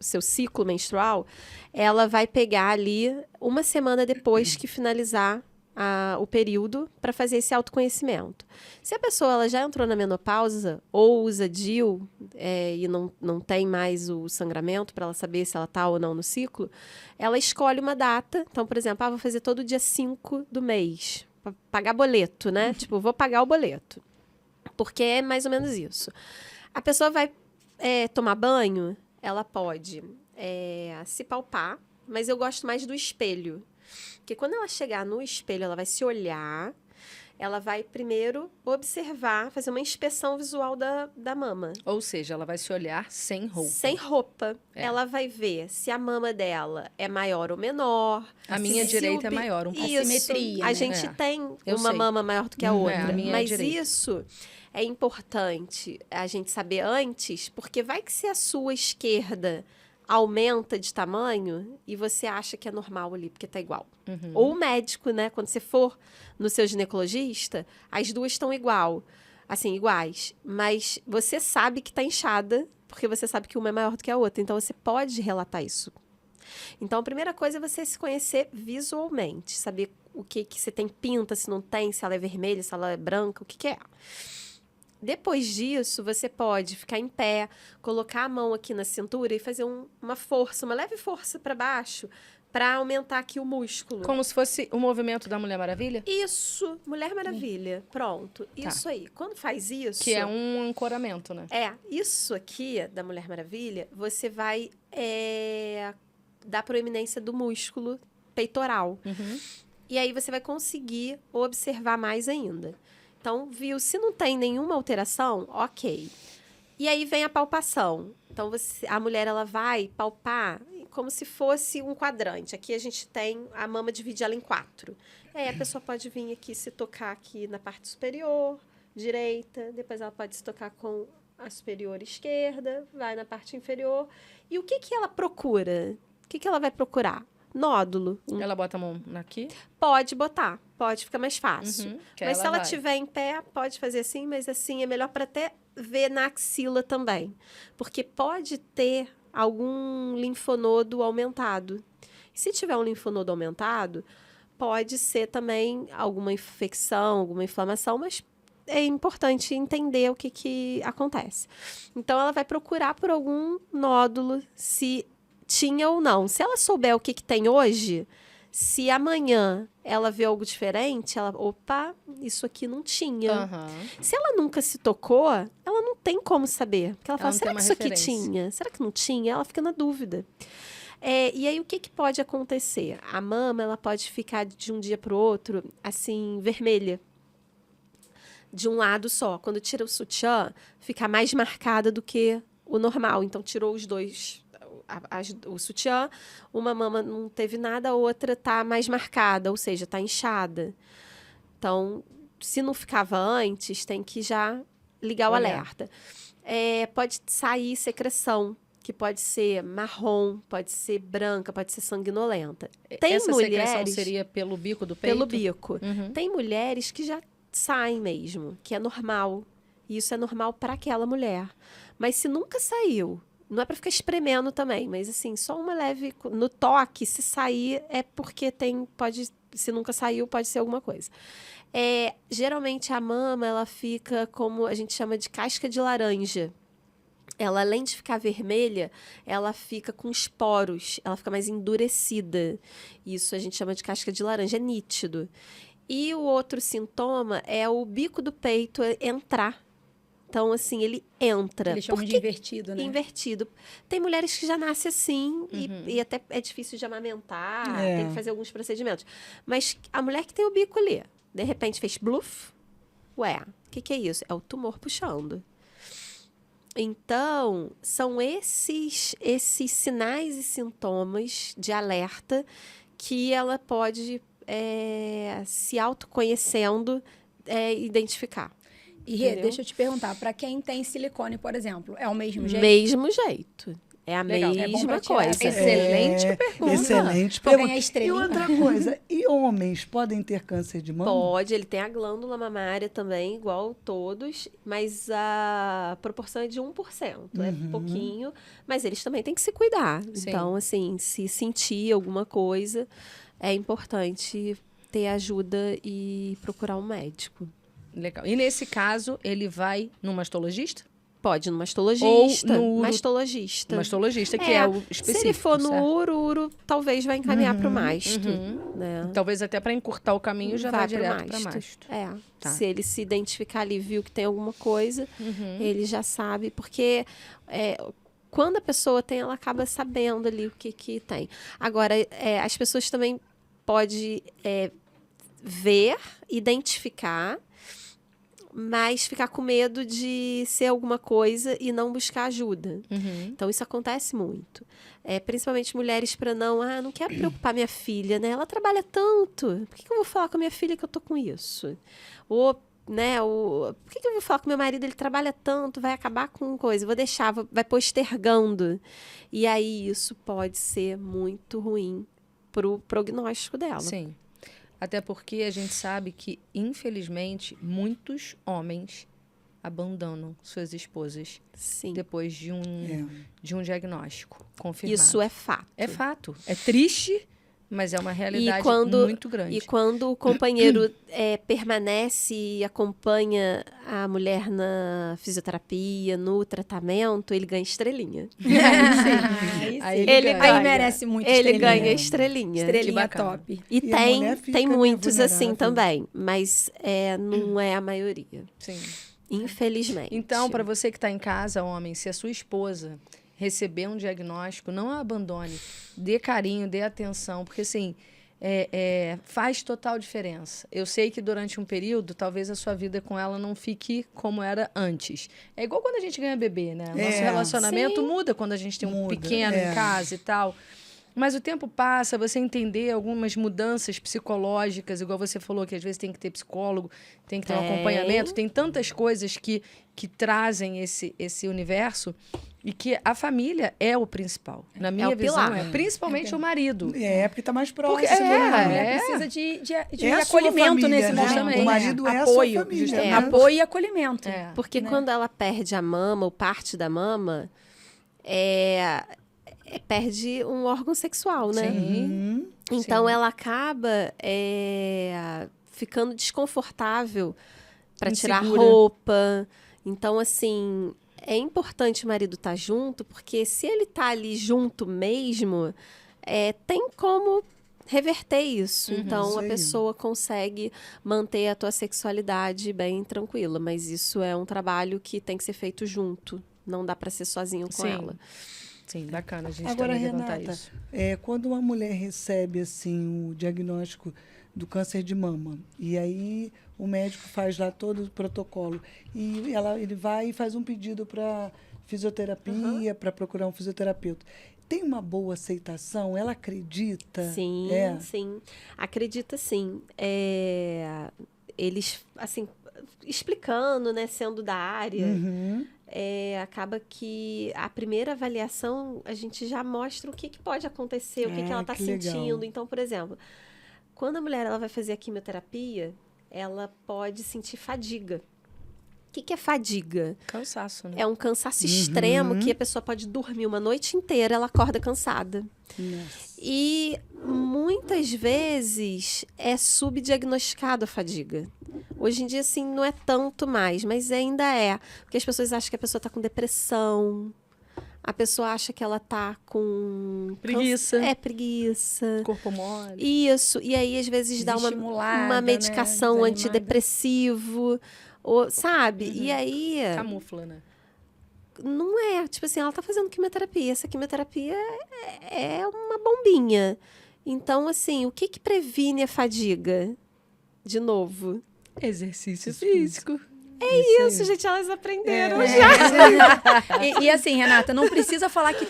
seu ciclo menstrual, ela vai pegar ali uma semana depois que finalizar o período para fazer esse autoconhecimento. Se a pessoa ela já entrou na menopausa ou usa DIU e não tem mais o sangramento para ela saber se ela está ou não no ciclo, ela escolhe uma data. Então, por exemplo, vou fazer todo dia 5 do mês, para pagar boleto, né? Tipo, vou pagar o boleto. Porque é mais ou menos isso. A pessoa vai tomar banho, ela pode se palpar, mas eu gosto mais do espelho. Porque quando ela chegar no espelho, ela vai se olhar, ela vai primeiro observar, fazer uma inspeção visual da mama. Ou seja, ela vai se olhar sem roupa. Sem roupa. Ela vai ver se a mama dela é maior ou menor. A minha direita é maior, um pouco. Assimetria, a né? gente tem Eu uma sei. mama maior do que a outra. a minha Mas direita. isso é importante a gente saber antes, porque vai que se a sua esquerda aumenta de tamanho e você acha que é normal ali, porque tá igual. Ou o médico, né? Quando você for no seu ginecologista, as duas estão iguais. Mas você sabe que tá inchada, porque você sabe que uma é maior do que a outra. Então, você pode relatar isso. Então, a primeira coisa é você se conhecer visualmente. Saber o que você tem pinta, se não tem, se ela é vermelha, se ela é branca, o que é. Depois disso, você pode ficar em pé, colocar a mão aqui na cintura e fazer uma leve força para baixo, para aumentar aqui o músculo. Como se fosse o movimento da Mulher Maravilha? Isso, Mulher Maravilha. Pronto, isso aí. Quando faz isso... Que é um ancoramento, né? Isso aqui da Mulher Maravilha, você vai dar proeminência do músculo peitoral. E aí você vai conseguir observar mais ainda. Então, viu? Se não tem nenhuma alteração, ok. E aí vem a palpação. Então, a mulher ela vai palpar como se fosse um quadrante. Aqui a gente tem a mama, divide ela em 4. Aí a pessoa pode vir aqui se tocar aqui na parte superior, direita. Depois ela pode se tocar com a superior esquerda, vai na parte inferior. E o que ela procura? O que ela vai procurar? Nódulo. Ela bota a mão aqui? Pode botar, pode ficar mais fácil. Mas se ela vai. estiver em pé, pode fazer assim, mas assim é melhor para até ver na axila também. Porque pode ter algum linfonodo aumentado. E se tiver um linfonodo aumentado, pode ser também alguma infecção, alguma inflamação, mas é importante entender o que acontece. Então, ela vai procurar por algum nódulo, se tinha ou não. Se ela souber o que tem hoje, se amanhã ela vê algo diferente, opa, isso aqui não tinha. Se ela nunca se tocou, ela não tem como saber. Porque ela fala, será que isso aqui tinha? Será que não tinha? Ela fica na dúvida. E aí, o que pode acontecer? A mama, ela pode ficar de um dia para o outro, assim, vermelha. De um lado só. Quando tira o sutiã, fica mais marcada do que o normal. Então, tirou os dois... o sutiã, uma mama não teve nada, a outra tá mais marcada, ou seja, tá inchada. Então, se não ficava antes, tem que já ligar o alerta. Pode sair secreção, que pode ser marrom, pode ser branca, pode ser sanguinolenta. Tem Essa mulheres... secreção seria pelo bico do peito? Pelo bico. Tem mulheres que já saem mesmo, que é normal. E isso é normal para aquela mulher. Mas se nunca saiu, não é para ficar espremendo também, mas assim, só uma leve... No toque, se sair, é porque se nunca saiu, pode ser alguma coisa. Geralmente, a mama, ela fica como a gente chama de casca de laranja. Ela, além de ficar vermelha, ela fica com esporos, ela fica mais endurecida. Isso a gente chama de casca de laranja, é nítido. E o outro sintoma é o bico do peito entrar. Então, assim, ele entra. Eles chamam de invertido, né? Invertido. Tem mulheres que já nascem assim e até é difícil de amamentar, tem que fazer alguns procedimentos. Mas a mulher que tem o bico ali, de repente fez bluff, o que é isso? É o tumor puxando. Então, são esses sinais e sintomas de alerta que ela pode, se autoconhecendo, identificar. E Rê, deixa eu te perguntar, para quem tem silicone, por exemplo, é o mesmo jeito? Mesmo jeito. É a Legal. É bom pra mesma tirar. coisa. Excelente pergunta. Excelente Vou ganhar pergunta. E estrelinha. outra coisa, e homens podem ter câncer de mama? Pode, ele tem a glândula mamária também, igual todos, mas a proporção é de 1%. É pouquinho, mas eles também têm que se cuidar. Sim. Então, assim, se sentir alguma coisa, é importante ter ajuda e procurar um médico. Legal. E nesse caso, ele vai no mastologista? Pode ir no mastologista. Ou no uro- Mastologista. Mastologista, que é o específico. Se ele for no certo? uro talvez vai encaminhar para o masto. Né? Talvez até para encurtar o caminho já vai pro direto para masto. É. Tá. Se ele se identificar ali e viu que tem alguma coisa, ele já sabe. Porque quando a pessoa tem, ela acaba sabendo ali o que tem. Agora, as pessoas também podem ver, identificar, mas ficar com medo de ser alguma coisa e não buscar ajuda. Então, isso acontece muito. Principalmente mulheres para não quero preocupar minha filha, né? Ela trabalha tanto, por que eu vou falar com a minha filha que eu tô com isso? Ou, né, por que eu vou falar com meu marido, ele trabalha tanto, vai acabar com coisa, vou deixar, vai postergando. E aí, isso pode ser muito ruim pro prognóstico dela. Sim. Até porque a gente sabe que, infelizmente, muitos homens abandonam suas esposas Sim. depois de um diagnóstico confirmado. Isso é fato. É fato. É triste, mas é uma realidade muito grande. E quando o companheiro permanece e acompanha a mulher na fisioterapia, no tratamento, ele ganha estrelinha. Aí Ele ganha. ganha. Aí merece muito Ele estrelinha. ganha estrelinha. Que Estrelinha bacana. top. E E a mulher fica, tem né, muitos assim vulnerável. também, mas não é a maioria, Sim. infelizmente. Então, para você que está em casa, homem, se a sua esposa receber um diagnóstico, não a abandone. Dê carinho, dê atenção, porque assim, faz total diferença. Eu sei que durante um período, talvez a sua vida com ela não fique como era antes. É igual quando a gente ganha bebê, né? Nosso relacionamento muda quando a gente tem um pequeno em casa e tal. Mas o tempo passa, você entender algumas mudanças psicológicas, igual você falou, que às vezes tem que ter psicólogo, tem que ter um acompanhamento, tem tantas coisas que trazem esse universo, e que a família é o principal. Na minha visão, pilar. Principalmente o marido. Porque tá mais próximo. Porque né? A mulher precisa de É a sua acolhimento família, nesse né? momento. O marido é a apoio, sua família, justamente. né? Apoio e acolhimento. Porque quando ela perde a mama, ou parte da mama, perde um órgão sexual, né? Sim. Então, Sim. ela acaba ficando desconfortável para tirar Insegura. roupa. Então, assim, é importante o marido estar junto, porque se ele tá ali junto mesmo, tem como reverter isso. Então, Isso a aí. pessoa consegue manter a tua sexualidade bem tranquila. Mas isso é um trabalho que tem que ser feito junto. Não dá para ser sozinho com Sim. ela. Sim, bacana a gente Agora, também levantar Renata, isso. quando uma mulher recebe assim o diagnóstico do câncer de mama, e aí o médico faz lá todo o protocolo, e ele vai e faz um pedido para fisioterapia, para procurar um fisioterapeuta. Tem uma boa aceitação? Ela acredita? Sim, sim. Acredita sim. Eles, assim, explicando, né, sendo da área, acaba que a primeira avaliação a gente já mostra o que pode acontecer, o que ela está que legal. sentindo. Então, por exemplo, quando a mulher ela vai fazer a quimioterapia, ela pode sentir fadiga. O que é fadiga? Cansaço, né? É um cansaço extremo que a pessoa pode dormir uma noite inteira, ela acorda cansada. Nossa. E muitas vezes é subdiagnosticado a fadiga. Hoje em dia, assim, não é tanto mais, mas ainda é. Porque as pessoas acham que a pessoa está com depressão, a pessoa acha que ela está com... Preguiça. Preguiça. Corpo mole. Isso. E aí, às vezes, dá uma Desestimulada, medicação né? antidepressivo, ou, sabe? E aí... Camufla, né? Não é, tipo assim, ela tá fazendo quimioterapia. Essa quimioterapia é uma bombinha. Então, assim, o que previne a fadiga? De novo, Exercício físico. Isso, gente, elas aprenderam É. já. E assim, Renata, não precisa falar que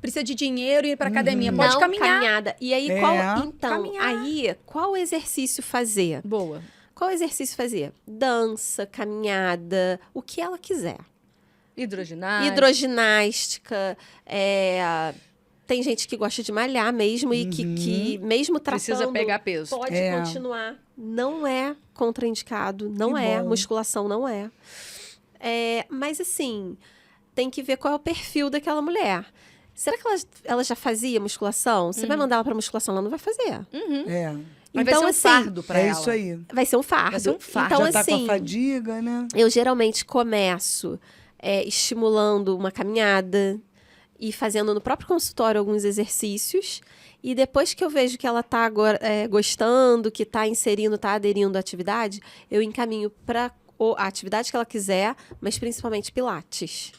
precisa de dinheiro e ir pra academia. Pode Não, caminhar. caminhada. E aí, então, Caminhar. qual exercício fazer? Boa. Qual exercício fazer? Dança, caminhada, o que ela quiser. Hidroginástica, tem gente que gosta de malhar mesmo e que mesmo tratando, Precisa pegar peso. pode continuar. Não é contraindicado, não Que é. bom. Musculação não é. Mas assim, tem que ver qual é o perfil daquela mulher. Será que ela já fazia musculação? Você vai mandar ela pra musculação, ela não vai fazer. É. Mas Então, vai ser um assim, fardo pra É ela. isso aí. vai ser um fardo. Vai ser um fardo. Então, Já tá assim, com a fadiga, né? eu geralmente começo estimulando uma caminhada e fazendo no próprio consultório alguns exercícios. E depois que eu vejo que ela está gostando, que está inserindo, está aderindo à atividade, eu encaminho para a atividade que ela quiser, mas principalmente Pilates.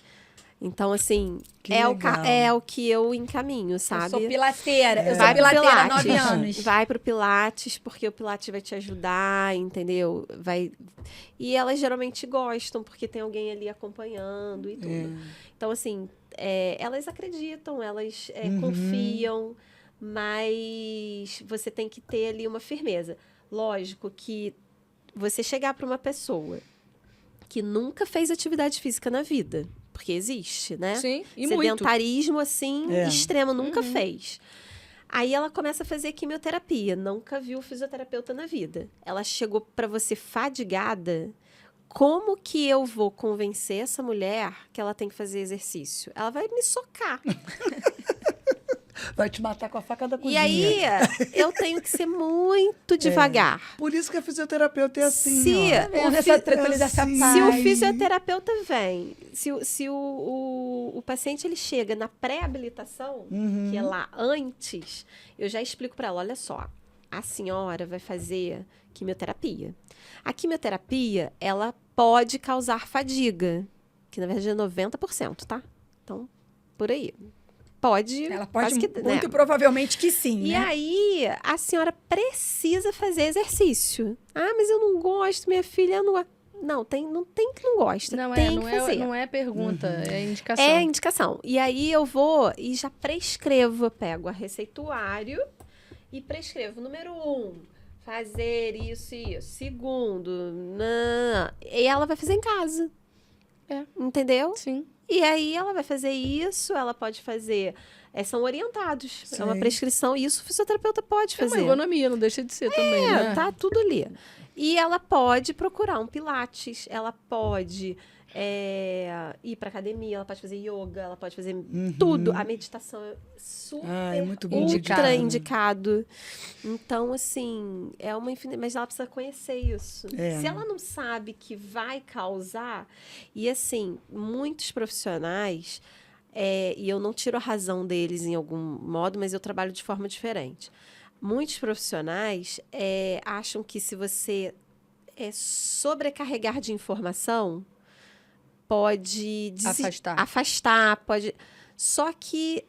Então, assim, Que é legal. o que eu encaminho, sabe? Eu sou pilateira. Eu sou Vai pro pilateira há Pilates. 9 anos. Vai pro Pilates, porque o Pilates vai te ajudar, entendeu? E elas geralmente gostam, porque tem alguém ali acompanhando e tudo. Então, assim, elas acreditam, elas confiam, mas você tem que ter ali uma firmeza. Lógico que você chegar para uma pessoa que nunca fez atividade física na vida, porque existe, né? Sim, e muito. Sedentarismo, assim, É. extremo, nunca fez. Aí ela começa a fazer quimioterapia, nunca viu fisioterapeuta na vida. Ela chegou para você fadigada. Como que eu vou convencer essa mulher que ela tem que fazer exercício? Ela vai me socar. Vai te matar com a faca da E cozinha. aí, eu tenho que ser muito devagar. Por isso que a fisioterapeuta é assim, Se ó. Vendo o essa fi- tranquilidade, essa assim. paz. Se o Ai. fisioterapeuta vem, se o paciente ele chega na pré-habilitação, que é lá antes, eu já explico para ela, olha só, a senhora vai fazer quimioterapia. A quimioterapia, ela pode causar fadiga, que na verdade é 90%, tá? Então, por aí. Pode. Ela pode, quase que, muito né? provavelmente que sim, E né? aí, a senhora precisa fazer exercício. Ah, mas eu não gosto, minha filha, eu não gosto. Não tem que não gosta. Não tem que fazer. não é pergunta, é indicação. É indicação. E aí eu vou e já prescrevo. Eu pego a receituário e prescrevo. Número 1, fazer isso e isso. Segundo, e ela vai fazer em casa. Entendeu? Sim. E aí ela vai fazer isso, ela pode fazer. São orientados. É uma Sim. prescrição, e isso o fisioterapeuta pode É uma fazer. ergonomia, não deixa de ser também, né? Tá tudo ali. E ela pode procurar um Pilates, ela pode ir pra academia, ela pode fazer yoga, ela pode fazer tudo. A meditação é super É muito bom. ultra indicado. Então, assim, é uma infinidade. Mas ela precisa conhecer isso. É. Se ela não sabe que vai causar. E, assim, muitos profissionais, e eu não tiro a razão deles em algum modo, mas eu trabalho de forma diferente. Muitos profissionais acham que se você sobrecarregar de informação, pode afastar, pode. Só que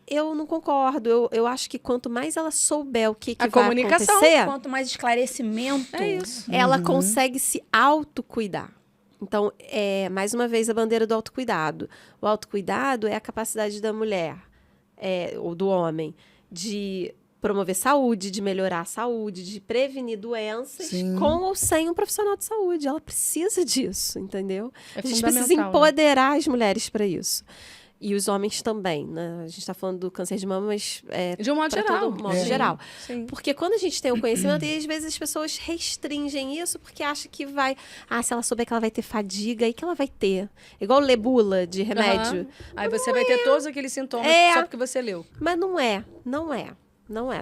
eu não concordo. Eu acho que quanto mais ela souber o que vai comunicação, acontecer, Quanto mais esclarecimento. É isso. ela consegue se autocuidar. Então, mais uma vez, a bandeira do autocuidado. O autocuidado é a capacidade da mulher, ou do homem, de promover saúde, de melhorar a saúde, de prevenir doenças, Sim. com ou sem um profissional de saúde. Ela precisa disso, entendeu? É A gente precisa fundamental, empoderar as mulheres para isso. E os homens também, né? A gente está falando do câncer de mama, mas De um modo pra geral. todo modo Sim, geral. Sim. Porque quando a gente tem o conhecimento, e às vezes as pessoas restringem isso porque acham que vai... Ah, se ela souber que ela vai ter fadiga, aí que ela vai ter. Igual lebula de remédio. Aham. Aí você vai ter todos aqueles sintomas só porque você leu. Mas não é.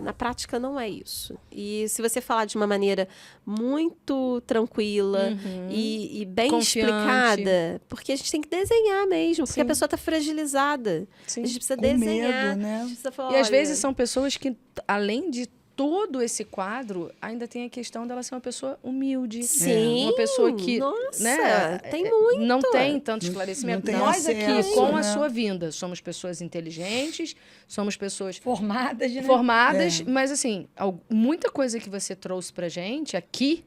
Na prática, não é isso. E se você falar de uma maneira muito tranquila e bem Confiante. explicada, porque a gente tem que desenhar mesmo, porque Sim. a pessoa está fragilizada. Sim. A gente precisa Com desenhar. medo, né? A gente precisa falar, E às olha, vezes são pessoas que, além de todo esse quadro, ainda tem a questão dela ser uma pessoa humilde. Sim, Uma pessoa que, nossa, né, tem muito. não tem tanto esclarecimento. não tem Nós aqui, acesso, com né? a sua vinda, somos pessoas inteligentes, somos pessoas Formadas, né? formadas, mas assim, muita coisa que você trouxe pra gente aqui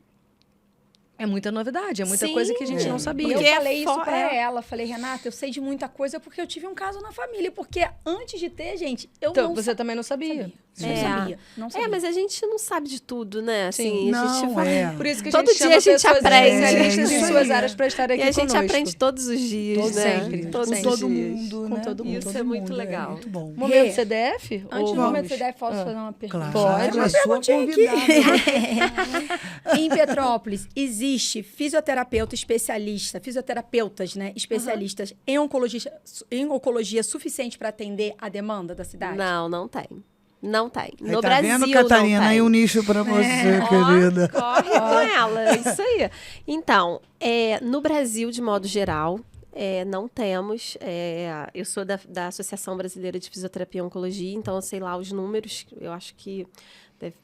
É muita novidade, é muita Sim, coisa que a gente não E sabia. eu Porque falei isso pra é. ela. Falei, Renata, eu sei de muita coisa porque eu tive um caso na família. Porque antes de ter, gente, eu Então, não você também não sabia. Não sabia. Não sabia. Mas a gente não sabe de tudo, né? Assim, Sim. a gente Não, vai... Por isso que Todo a gente dia chama a gente pessoas aprende. especialistas em É, suas isso aí. áreas para estar aqui E a gente conosco. aprende todos os dias, Todos né? sempre. Todos com os todo dias. mundo, Com né? todo mundo. Isso é muito legal. É muito bom. Momento Rê, CDF? Antes Ou do momento vamos? do CDF, posso Ah. fazer uma pergunta? Claro, Pode. a sua convidada. Em Petrópolis, existe fisioterapeuta especialista, fisioterapeutas, né, especialistas em oncologia suficiente para atender a demanda da cidade? Não tem. Não tem. Aí No tá Brasil vendo, não Catarina? tem. Aí um nicho pra você, querida. Corre com ela, é isso aí. Então, no Brasil, de modo geral, não temos. Eu sou da Associação Brasileira de Fisioterapia e Oncologia, então eu sei lá os números. Eu acho que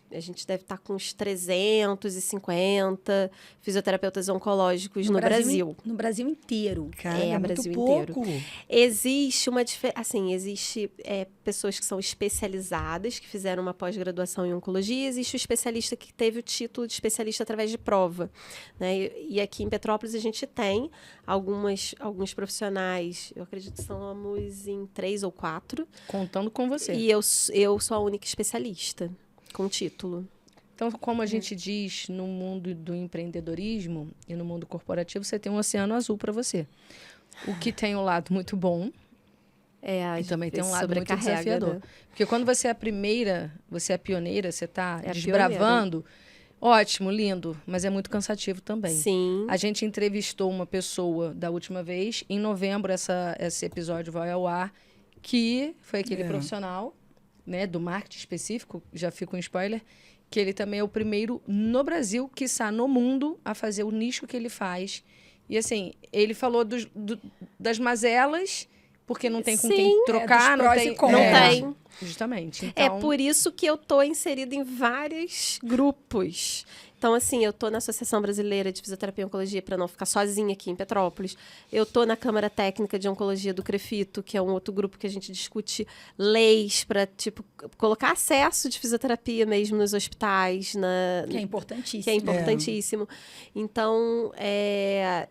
a gente deve estar com uns 350 fisioterapeutas oncológicos no Brasil. No Brasil inteiro. Cara, é muito Brasil pouco. Existe uma existe pessoas que são especializadas, que fizeram uma pós-graduação em oncologia, existe o especialista que teve o título de especialista através de prova, né? E aqui em Petrópolis a gente tem alguns profissionais, eu acredito que somos em 3 ou 4, Contando com você. e eu sou a única especialista com título. Então, como a gente diz no mundo do empreendedorismo e no mundo corporativo, você tem um oceano azul para você. O que tem um lado muito bom e também tem um lado muito sobrecarrega, desafiador. né? Porque quando você é a primeira, você é a pioneira, você está É a desbravando, ótimo, lindo, mas é muito cansativo também. Sim. A gente entrevistou uma pessoa da última vez, em novembro esse episódio vai ao ar, que foi aquele profissional, né, do marketing específico, já fica um spoiler, que ele também é o primeiro no Brasil, quiçá no mundo, a fazer o nicho que ele faz. E assim, ele falou das mazelas, porque não tem com Sim, quem trocar, dos não prós e tem. contras. Não tem. Justamente. É Então, por isso que eu tô inserida em vários grupos. Então, assim, eu tô na Associação Brasileira de Fisioterapia e Oncologia para não ficar sozinha aqui em Petrópolis. Eu tô na Câmara Técnica de Oncologia do CREFITO, que é um outro grupo que a gente discute leis para, colocar acesso de fisioterapia mesmo nos hospitais, Que é importantíssimo. que é importantíssimo. Então,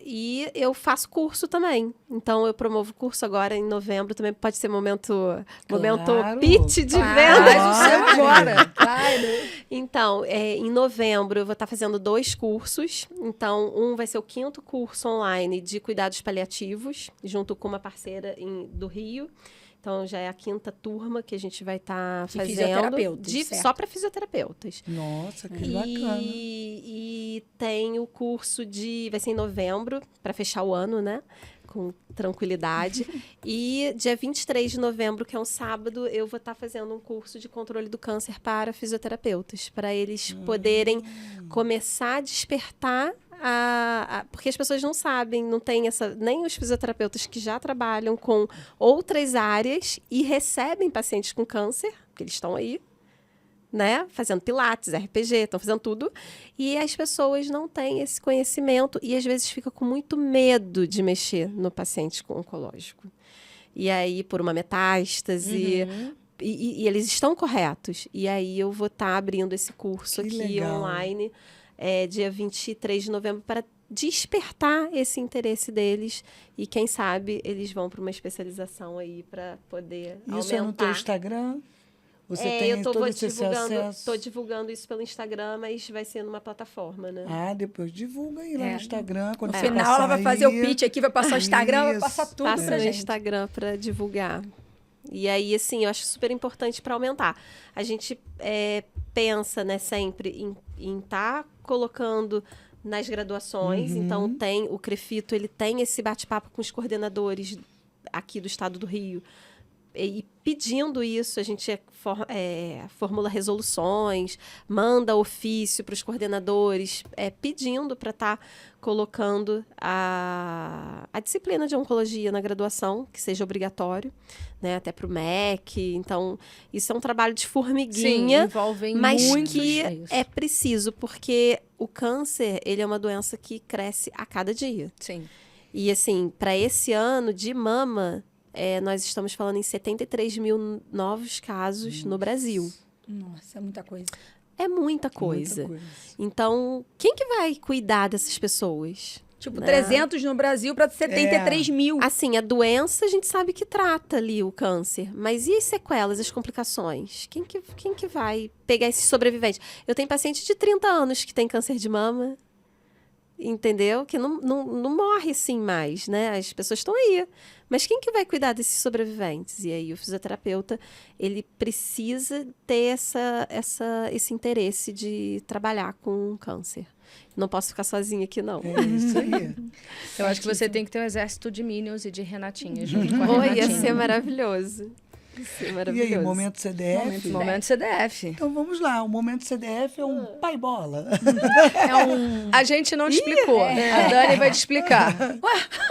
e eu faço curso também. Então, eu promovo curso agora em novembro. Também pode ser momento Claro. pitch de Claro. venda. faz o seu agora. Claro. Então, em novembro, eu vou estar fazendo 2 cursos. Então, um vai ser o 5º curso online de cuidados paliativos, junto com uma parceira do Rio. Então, já é a 5ª turma que a gente vai estar fazendo. fisioterapeutas, certo. Só para fisioterapeutas. Nossa, que bacana. E tem o curso vai ser em novembro, para fechar o ano, né? Com tranquilidade. E dia 23 de novembro, que é um sábado, eu vou estar fazendo um curso de controle do câncer para fisioterapeutas, para eles poderem começar a despertar porque as pessoas não sabem, não tem nem os fisioterapeutas que já trabalham com outras áreas e recebem pacientes com câncer, porque eles estão aí, né, fazendo pilates, RPG, estão fazendo tudo, e as pessoas não têm esse conhecimento e às vezes fica com muito medo de mexer no paciente oncológico. E aí, por uma metástase, e eles estão corretos. E aí eu vou estar abrindo esse curso Que aqui legal. online, dia 23 de novembro, para despertar esse interesse deles e quem sabe eles vão para uma especialização aí para poder Isso é no teu aumentar. Instagram? Você tem Eu todo esse divulgando, acesso? tô divulgando isso pelo Instagram, mas vai ser numa plataforma, né? Ah, depois divulga aí lá no Instagram. Quando No você final, passar ela vai fazer aí. o pitch aqui, vai passar o Instagram, vai Isso. passar tudo Passa pra no gente. Instagram para divulgar. E aí, assim, eu acho super importante para aumentar. A gente pensa, né, sempre em estar colocando nas graduações. Então, o CREFITO, ele tem esse bate-papo com os coordenadores aqui do estado do Rio. E pedindo isso, a gente formula resoluções, manda ofício para os coordenadores, pedindo para estar colocando a disciplina de oncologia na graduação, que seja obrigatório, né, até para o MEC. Então, isso é um trabalho de formiguinha, envolvem mas muitos, que isso. é preciso, porque o câncer, ele é uma doença que cresce a cada dia. Sim. E, assim, para esse ano de mama, nós estamos falando em 73 mil novos casos no Brasil. Nossa, é muita coisa. é muita coisa. Então, quem que vai cuidar dessas pessoas? Tipo, Né? 300 no Brasil para 73 mil. Assim, a doença a gente sabe que trata ali o câncer, mas e as sequelas, as complicações? Quem que vai pegar esses sobreviventes? Eu tenho paciente de 30 anos que tem câncer de mama, entendeu? Que não morre assim mais, né? As pessoas estão aí. Mas quem que vai cuidar desses sobreviventes? E aí o fisioterapeuta, ele precisa ter esse interesse de trabalhar com câncer. Não posso ficar sozinha aqui, não. É isso aí. Eu acho que você tem que ter um exército de Minions e de Renatinhas junto com a Oi, ia Renatinha. ser maravilhoso. Ia ser E maravilhoso. aí, momento CDF? Momento CDF. Então vamos lá, o momento CDF é um pai bola. A gente não te explicou. A Dani vai te explicar.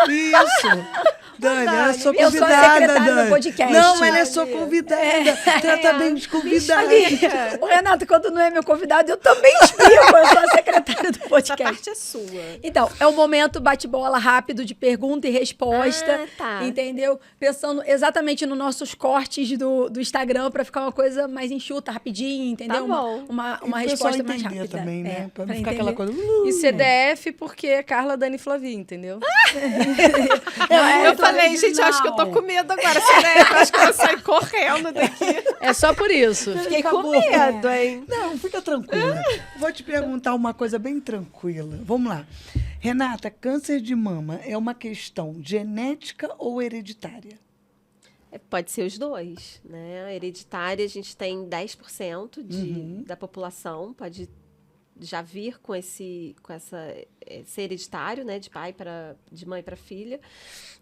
Isso. Dani, ela é sua eu sou a convidada, secretária do Dani. podcast. Não, ela é sua convidada. Trata bem os convidados. O Renato, quando não é meu convidado, eu também explico. Eu sou a secretária do Essa podcast. parte é sua. Então, é o momento bate-bola rápido de pergunta e resposta. Ah, tá. Entendeu? Pensando exatamente nos nossos cortes do Instagram para ficar uma coisa mais enxuta, rapidinho, entendeu? Tá bom. Uma E o pessoal resposta mais entender rápida. também, né? Pra não pra ficar aquela entender. coisa... E CDF porque é Carla, Dani e Flavi, entendeu? Eu falei, gente, eu acho que eu tô com medo agora. Eu acho que eu vou sair correndo daqui. É só por isso. Fiquei com Acabou. medo, hein? Não, fica tranquila. Vou te perguntar uma coisa bem tranquila. Vamos lá. Renata, câncer de mama é uma questão genética ou hereditária? Pode ser os dois, né? A hereditária, a gente tem 10% da população, pode já vir com esse hereditário, né? De mãe para filha.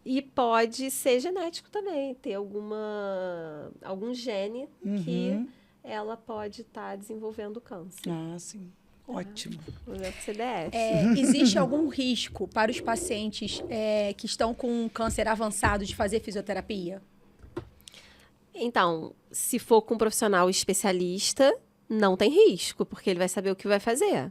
E pode ser genético também, ter algum gene que ela pode estar desenvolvendo câncer. Ah, sim. Ótimo. O CDF. Existe algum risco para os pacientes que estão com câncer avançado de fazer fisioterapia? Então, se for com um profissional especialista, não tem risco, porque ele vai saber o que vai fazer.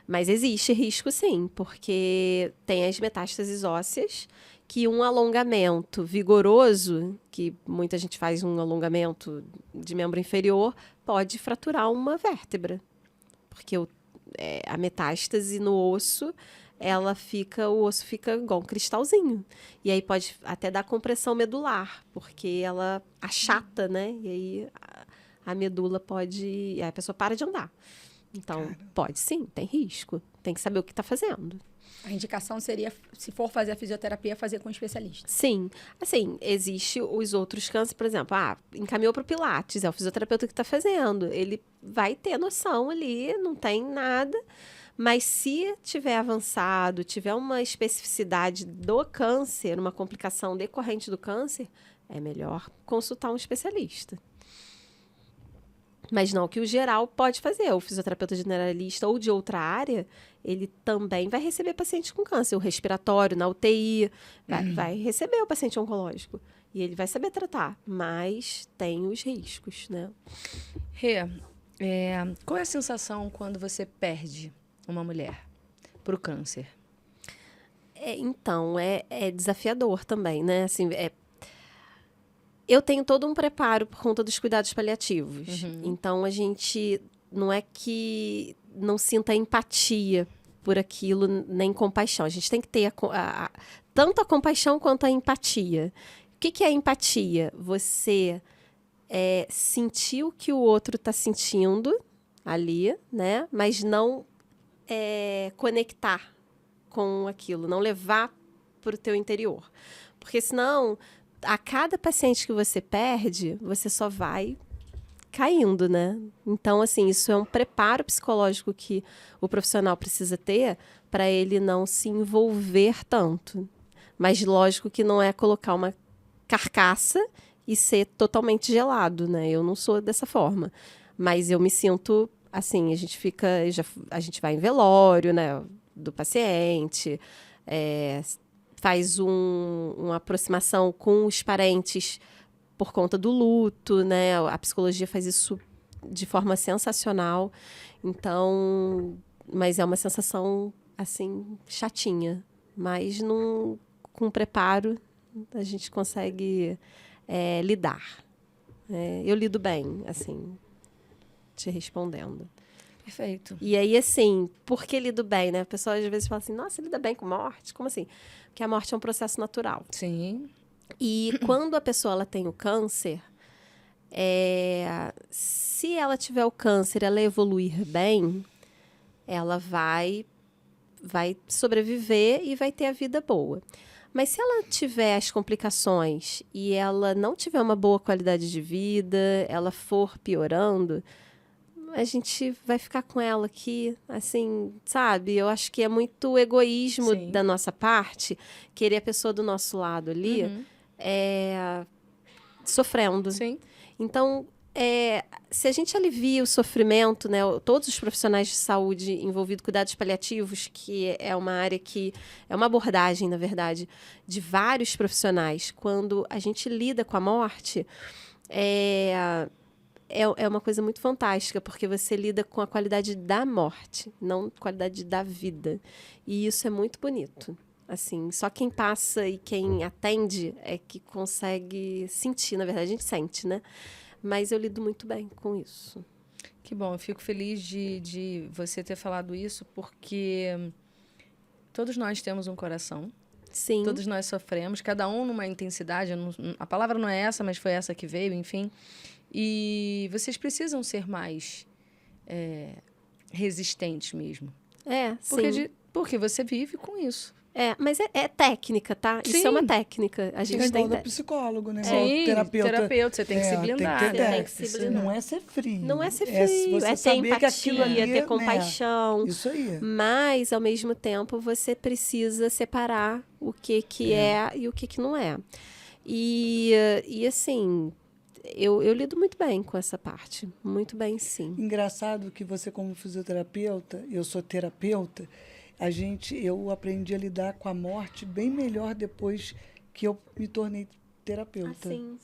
Mas existe risco sim, porque tem as metástases ósseas, que um alongamento vigoroso, que muita gente faz um alongamento de membro inferior, pode fraturar uma vértebra. Porque a metástase no osso, o osso fica igual um cristalzinho. E aí pode até dar compressão medular, porque ela achata, né? E aí a medula pode... a pessoa para de andar. Então, pode sim, tem risco. Tem que saber o que está fazendo. A indicação seria, se for fazer a fisioterapia, fazer com um especialista. Sim. Assim, existe os outros cânceres, por exemplo, encaminhou para o Pilates, é o fisioterapeuta que está fazendo. Ele vai ter noção ali, não tem nada. Mas se tiver avançado, tiver uma especificidade do câncer, uma complicação decorrente do câncer, é melhor consultar um especialista. Mas não que o geral pode fazer. O fisioterapeuta generalista ou de outra área, ele também vai receber paciente com câncer. O respiratório, na UTI, vai receber o paciente oncológico. E ele vai saber tratar, mas tem os riscos, né? Rê, qual é a sensação quando você perde uma mulher pro câncer? Então, é desafiador também, né? Assim, eu tenho todo um preparo por conta dos cuidados paliativos. Então, a gente não é que não sinta empatia por aquilo, nem compaixão. A gente tem que ter tanto a compaixão quanto a empatia. O que é empatia? Você sentir o que o outro está sentindo ali, né? Mas não conectar com aquilo, não levar para o teu interior. Porque senão, a cada paciente que você perde, você só vai caindo, né? Então, assim, isso é um preparo psicológico que o profissional precisa ter para ele não se envolver tanto. Mas, lógico que não é colocar uma carcaça e ser totalmente gelado, né? Eu não sou dessa forma. Mas eu me sinto, assim, a gente vai em velório, né? Do paciente, faz uma aproximação com os parentes por conta do luto, né? A psicologia faz isso de forma sensacional. Então, mas é uma sensação, assim, chatinha. Mas com preparo, a gente consegue lidar. Eu lido bem, assim, te respondendo. Perfeito. E aí, assim, por que lido bem, né? A pessoa às vezes fala assim, nossa, lida bem com morte? Como assim? Porque a morte é um processo natural. Sim. E quando a pessoa ela tem o câncer, se ela tiver o câncer, ela evoluir bem, ela vai sobreviver e vai ter a vida boa. Mas se ela tiver as complicações e ela não tiver uma boa qualidade de vida, ela for piorando, a gente vai ficar com ela aqui, assim, sabe? Eu acho que é muito egoísmo Sim. da nossa parte querer a pessoa do nosso lado ali sofrendo. Sim. Então, se a gente alivia o sofrimento, né, todos os profissionais de saúde envolvidos, cuidados paliativos, que é uma área que é uma abordagem, na verdade, de vários profissionais, quando a gente lida com a morte, é uma coisa muito fantástica, porque você lida com a qualidade da morte, não a qualidade da vida. E isso é muito bonito. Assim, só quem passa e quem atende é que consegue sentir, na verdade, a gente sente, né? Mas eu lido muito bem com isso. Que bom, eu fico feliz de você ter falado isso, porque todos nós temos um coração. Sim. Todos nós sofremos, cada um numa intensidade. A palavra não é essa, mas foi essa que veio, enfim. E vocês precisam ser mais resistentes mesmo. Sim. Porque você vive com isso. Mas é técnica, tá? Sim. Isso é uma técnica. A gente É tem igual do psicólogo, né? Sim, Igual terapeuta, você tem que se blindar. Tem que ter, Tem que se blindar. Não é ser frio. Não é ser frio, você ter saber que aquilo empatia, ali, ter compaixão. Né? Isso aí. Mas, ao mesmo tempo, você precisa separar o que é e o que não é. E assim, eu lido muito bem com essa parte. Muito bem, sim. Engraçado que você, como fisioterapeuta, eu sou terapeuta, eu aprendi a lidar com a morte bem melhor depois que eu me tornei terapeuta. Sim.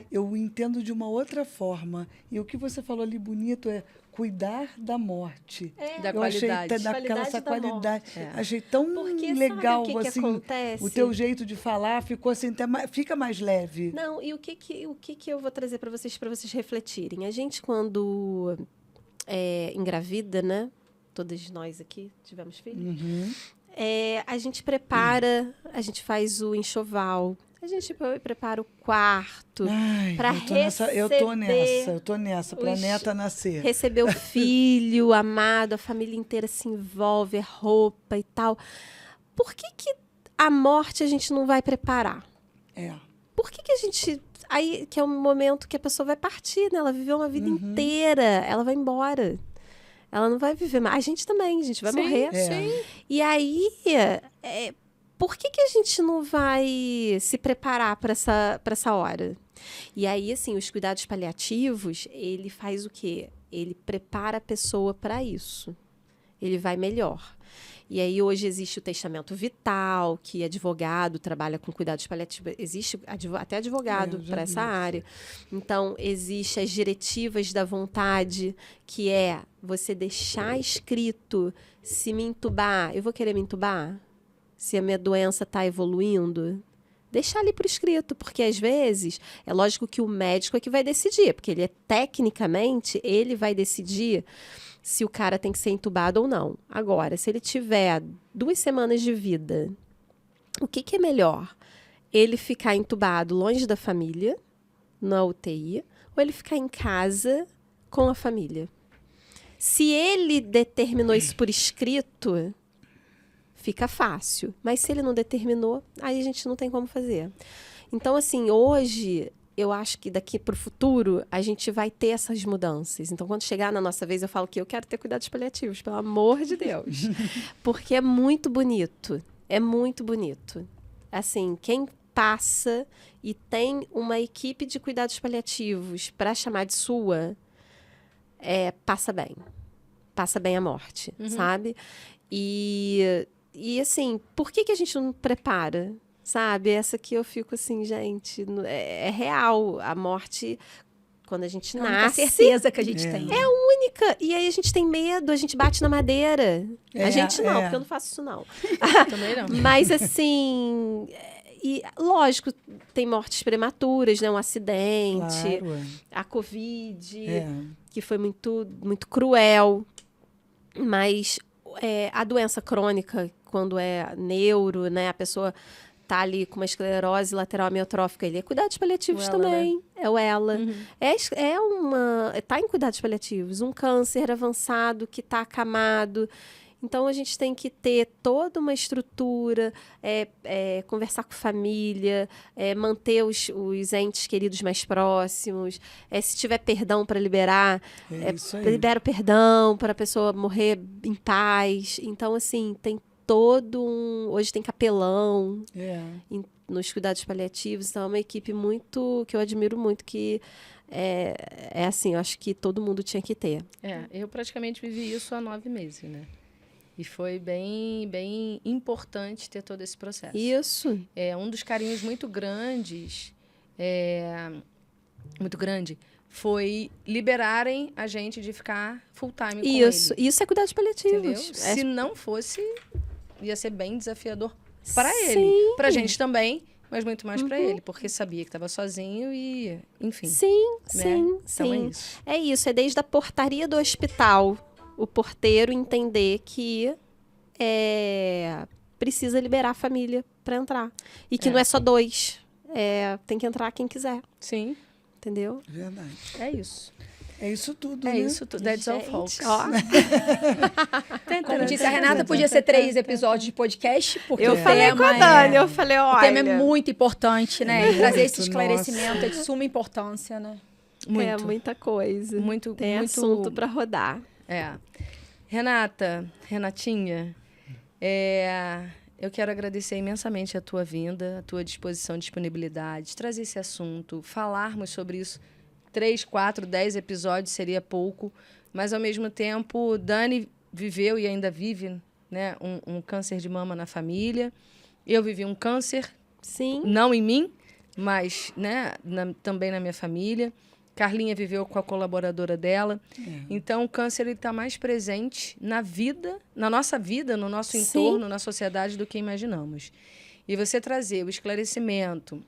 Eu entendo de uma outra forma. E o que você falou ali bonito é cuidar da morte. Da eu qualidade. achei essa qualidade. Achei tão Porque legal sabe o que assim. acontece? O teu jeito de falar ficou assim, fica mais leve. Não, e o que eu vou trazer para vocês refletirem? A gente, quando engravida, né? Todas nós aqui tivemos filhos. A gente prepara, a gente faz o enxoval, a gente prepara o quarto para receber. Eu tô nessa, pra neta nascer. Receber o filho amado, a família inteira se envolve, roupa e tal. Por que a morte a gente não vai preparar? Por que a gente... Aí que é o momento que a pessoa vai partir, né? Ela viveu uma vida inteira, ela vai embora. Ela não vai viver mais. A gente também, a gente vai morrer. Sim. E aí, por que a gente não vai se preparar para essa hora? E aí, assim, os cuidados paliativos, ele faz o quê? Ele prepara a pessoa para isso. Ele vai melhor. E aí, hoje existe o testamento vital, que advogado trabalha com cuidados paliativos. Existe até advogado para essa área. Então, existe as diretivas da vontade, que é você deixar escrito, se me entubar, eu vou querer me entubar? Se a minha doença está evoluindo? Deixar ali por escrito, porque às vezes, é lógico que o médico é que vai decidir, porque tecnicamente, ele vai decidir se o cara tem que ser entubado ou não. Agora, se ele tiver 2 semanas de vida, o que é melhor? Ele ficar entubado longe da família, na UTI, ou ele ficar em casa com a família? Se ele determinou isso por escrito, fica fácil. Mas se ele não determinou, aí a gente não tem como fazer. Então, assim, hoje... Eu acho que daqui para o futuro a gente vai ter essas mudanças. Então, quando chegar na nossa vez, eu falo que eu quero ter cuidados paliativos, pelo amor de Deus. Porque é muito bonito. É muito bonito. Assim, quem passa e tem uma equipe de cuidados paliativos para chamar de sua, passa bem. Passa bem a morte, sabe? E assim, por que a gente não prepara? Sabe? Essa aqui eu fico assim, gente, é real. A morte, quando a gente nasce... É a única certeza que a gente tem. É a única. E aí a gente tem medo, a gente bate na madeira. A gente não, porque eu não faço isso não. Também não. Mas assim... E, lógico, tem mortes prematuras, né? Um acidente, Claro. a Covid, que foi muito, muito cruel. Mas a doença crônica, quando é neuro, né? A pessoa tá ali com uma esclerose lateral amiotrófica, ele é cuidados paliativos O ELA, também. né? É o ELA. Tá em cuidados paliativos. Um câncer avançado que tá acamado. Então, a gente tem que ter toda uma estrutura, conversar com família, manter os entes queridos mais próximos. Se tiver perdão para liberar, Isso aí. libera o perdão para a pessoa morrer em paz. Então, assim, tem todo hoje tem capelão nos cuidados paliativos. Então, é uma equipe que eu admiro muito, que assim, eu acho que todo mundo tinha que ter. Eu praticamente vivi isso há 9 meses, né? E foi bem, bem importante ter todo esse processo. Isso. Um dos carinhos muito grandes, muito grande, foi liberarem a gente de ficar full time com Isso. ele. Isso é cuidados paliativos. Entendeu? Se não fosse, ia ser bem desafiador para Sim. ele. Pra gente também, mas muito mais para ele, porque sabia que estava sozinho e, enfim. Sim, né? sim, Então sim. é isso. É desde a portaria do hospital, o porteiro entender que precisa liberar a família para entrar. E que não é só 2. Tem que entrar quem quiser, Sim, entendeu? Verdade. é isso. É isso tudo, É né? isso tudo. That's all, Gente, folks. ó. Como disse a Renata, podia ser 3 episódios de podcast, porque Eu o falei com tema a Dani, eu falei, o olha... tema é muito importante, né? E trazer esse Muito, esclarecimento é de suma importância, né? Muito. É muita coisa. Muito, Tem muito assunto para rodar. Renatinha, eu quero agradecer imensamente a tua vinda, a tua disposição, disponibilidade, trazer esse assunto, falarmos sobre isso. 3, 4, 10 episódios seria pouco, mas ao mesmo tempo, Dani viveu e ainda vive, né, um câncer de mama na família. Eu vivi um câncer, Sim. não em mim, mas, né, também na minha família. Carlinha viveu com a colaboradora dela. Então, o câncer está mais presente na vida, na nossa vida, no nosso entorno, na sociedade, do que imaginamos. E você trazer o esclarecimento,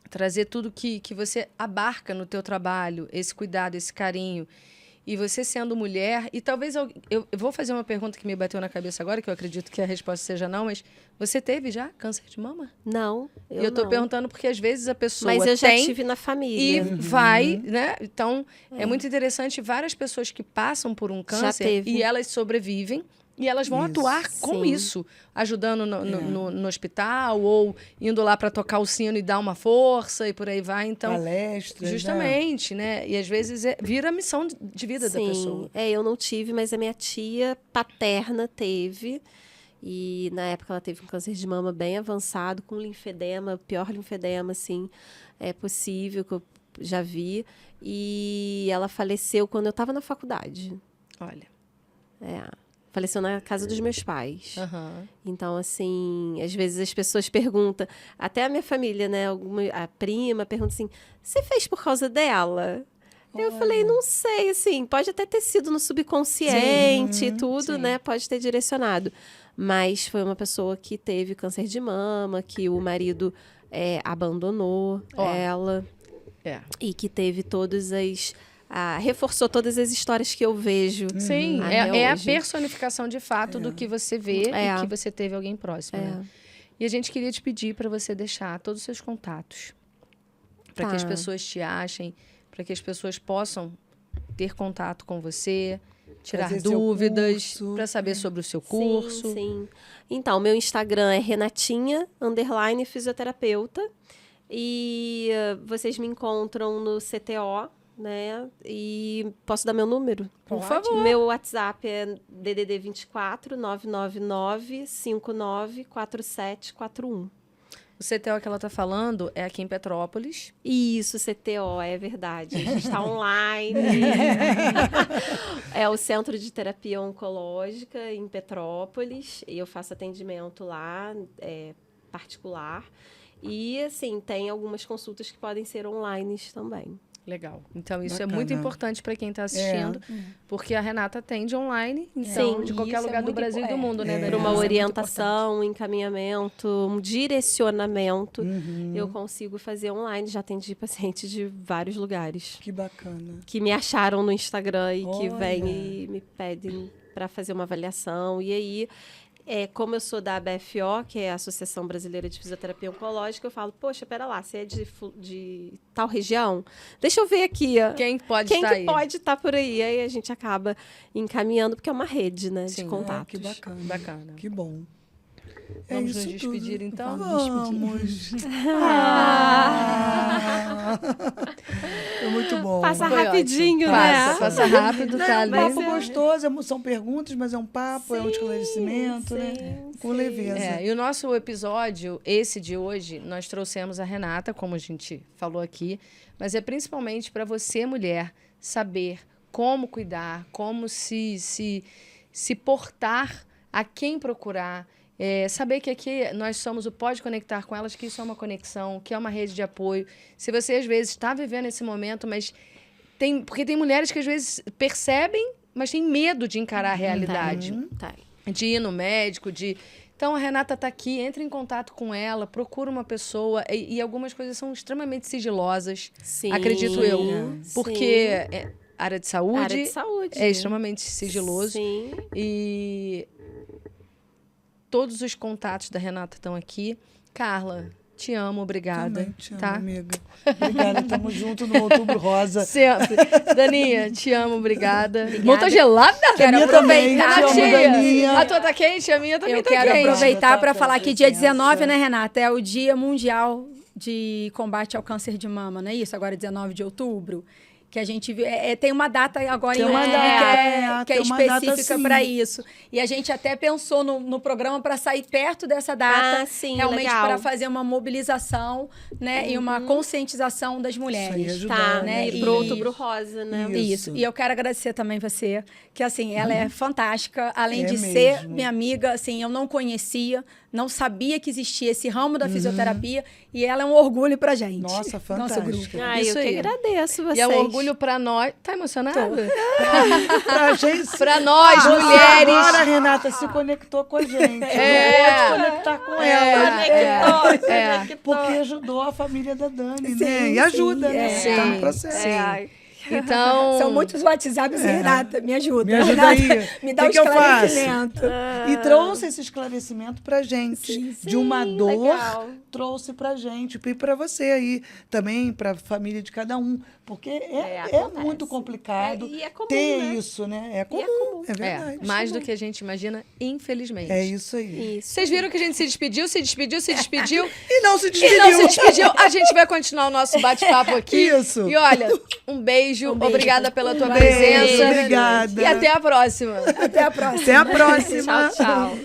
trazer tudo que você abarca no teu trabalho, esse cuidado, esse carinho, e você sendo mulher, e talvez eu vou fazer uma pergunta que me bateu na cabeça agora, que eu acredito que a resposta seja não, mas você teve já câncer de mama? Não, Eu tô não. perguntando porque às vezes a pessoa Mas eu já tem tive na e família. vai, né? Então, é muito interessante várias pessoas que passam por um câncer teve. e elas sobrevivem e elas vão Isso. atuar com Sim. isso, ajudando no hospital ou indo lá para tocar o sino e dar uma força e por aí vai. Então, Palestras, justamente, né? E às vezes vira a missão de vida da pessoa. Eu não tive, mas a minha tia paterna teve. E na época ela teve um câncer de mama bem avançado, com linfedema, pior linfedema, assim, possível, que eu já vi. E ela faleceu quando eu estava na faculdade. Olha. Faleceu na casa dos meus pais. Aham. Então, assim, às vezes as pessoas perguntam, até a minha família, né? A prima pergunta assim, você fez por causa dela? Eu falei, não sei, assim, pode até ter sido no subconsciente e tudo, né? Pode ter direcionado. Mas foi uma pessoa que teve câncer de mama, que o marido abandonou ela. E que teve todas as... reforçou todas as histórias que eu vejo. Sim, até é a hoje. personificação de fato do que você vê e que você teve alguém próximo. Né? E a gente queria te pedir para você deixar todos os seus contatos, para que as pessoas te achem, para que as pessoas possam ter contato com você, tirar Fazer seu dúvidas, curso. para saber sobre o seu curso. Sim, sim. Então, meu Instagram é Renatinha_fisioterapeuta. E vocês me encontram no CTO, né? E posso dar meu número? Por favor. Meu WhatsApp é DDD 24 999 59 4741. O CTO que ela está falando é aqui em Petrópolis. Isso, CTO, é verdade. A gente está online. É o Centro de Terapia Oncológica em Petrópolis. E eu faço atendimento lá, particular. E, assim, tem algumas consultas que podem ser online também. Legal. Então, isso Bacana. é muito importante para quem está assistindo, porque a Renata atende online, então, Sim, de qualquer isso é lugar do muito Brasil e do mundo, né, É. Dani? Por uma Isso é muito orientação, um encaminhamento, um direcionamento, Uhum. eu consigo fazer online. Já atendi pacientes de vários lugares Que bacana. que me acharam no Instagram e que Olha. vêm e me pedem para fazer uma avaliação. E aí, como eu sou da ABFO, que é a Associação Brasileira de Fisioterapia Oncológica, eu falo, poxa, pera lá, você é de tal região? Deixa eu ver aqui. Quem pode Quem estar que aí? pode estar por aí? Aí a gente acaba encaminhando, porque é uma rede, né, Sim, de contatos. Que bacana. Bacana. Que bom. Vamos nos isso despedir, tudo. então? Vamos. É muito bom. Passa Foi rapidinho, ótimo. né? Passa rápido, Não, tá é um ali. papo gostoso, são perguntas, mas é um papo, é um esclarecimento, né? Com leveza. E o nosso episódio, esse de hoje, nós trouxemos a Renata, como a gente falou aqui, mas é principalmente para você, mulher, saber como cuidar, como se portar, a quem procurar. Saber que aqui nós somos o Pode Conectar com Elas, que isso é uma conexão, que é uma rede de apoio. Se você, às vezes, está vivendo esse momento, mas porque tem mulheres que, às vezes, percebem, mas tem medo de encarar a realidade. Tá. De ir no médico, Então, a Renata está aqui, entre em contato com ela, procura uma pessoa. E algumas coisas são extremamente sigilosas, Sim, acredito eu. sim. Porque área de saúde, Área de saúde. é extremamente sigiloso. Sim. E todos os contatos da Renata estão aqui. Carla, te amo, obrigada. Também te amo, tá? amiga. Obrigada, estamos juntos no Outubro Rosa. Sempre. Daninha, te amo, obrigada. Mão tá gelada? A minha também, te amo, cheia. Daninha. A tua tá quente, a minha também Eu tá quero quente. aproveitar para Tá falar que com dia presença. 19, né, Renata? É o Dia Mundial de Combate ao Câncer de Mama, não é isso? Agora, 19 de outubro. Que a gente tem uma data agora Tem em uma outubro data, que é tem uma data, específica sim. para isso. E a gente até pensou no programa para sair perto dessa data, Sim, realmente legal. para fazer uma mobilização, né, e uma conscientização das mulheres. ajudar, Tá, né? e E- pro Outubro Rosa, né? Isso. E eu quero agradecer também você, que assim, ela é fantástica, além É de ser mesmo. minha amiga, assim, eu não conhecia, não sabia que existia esse ramo da fisioterapia, e ela é um orgulho pra gente. Nossa, Nosso fantástica. grupo. Ai, Isso eu que aí. agradeço vocês. E é um orgulho pra nós. Tá emocionada? Pra gente, Pra nós, você mulheres. agora, Renata, se conectou com a gente. É. Pode conectar com ela. Porque É. ajudou a família da Dani, Sim, né? E sim, ajuda, né? é. Tá no Sim, processo. sim. Então, São muitos WhatsApps, Renata, me ajuda. Me ajuda Renata, aí. Me dá O um que eu faço? esclarecimento. E trouxe esse esclarecimento pra gente. De uma dor, legal. trouxe pra gente. E pra você aí também, pra família de cada um. Porque é acontece. muito complicado E é comum, ter né? isso, né? É comum. comum. É verdade. mais do que a gente imagina, infelizmente. É isso aí. Isso. Vocês viram que a gente se despediu. E não se E despediu. não se despediu. A gente vai continuar o nosso bate-papo aqui. Isso. E olha, um beijo. Obrigada pela tua Beijo, presença. obrigada. E até a próxima. Até a próxima. Até a próxima. Tchau, tchau.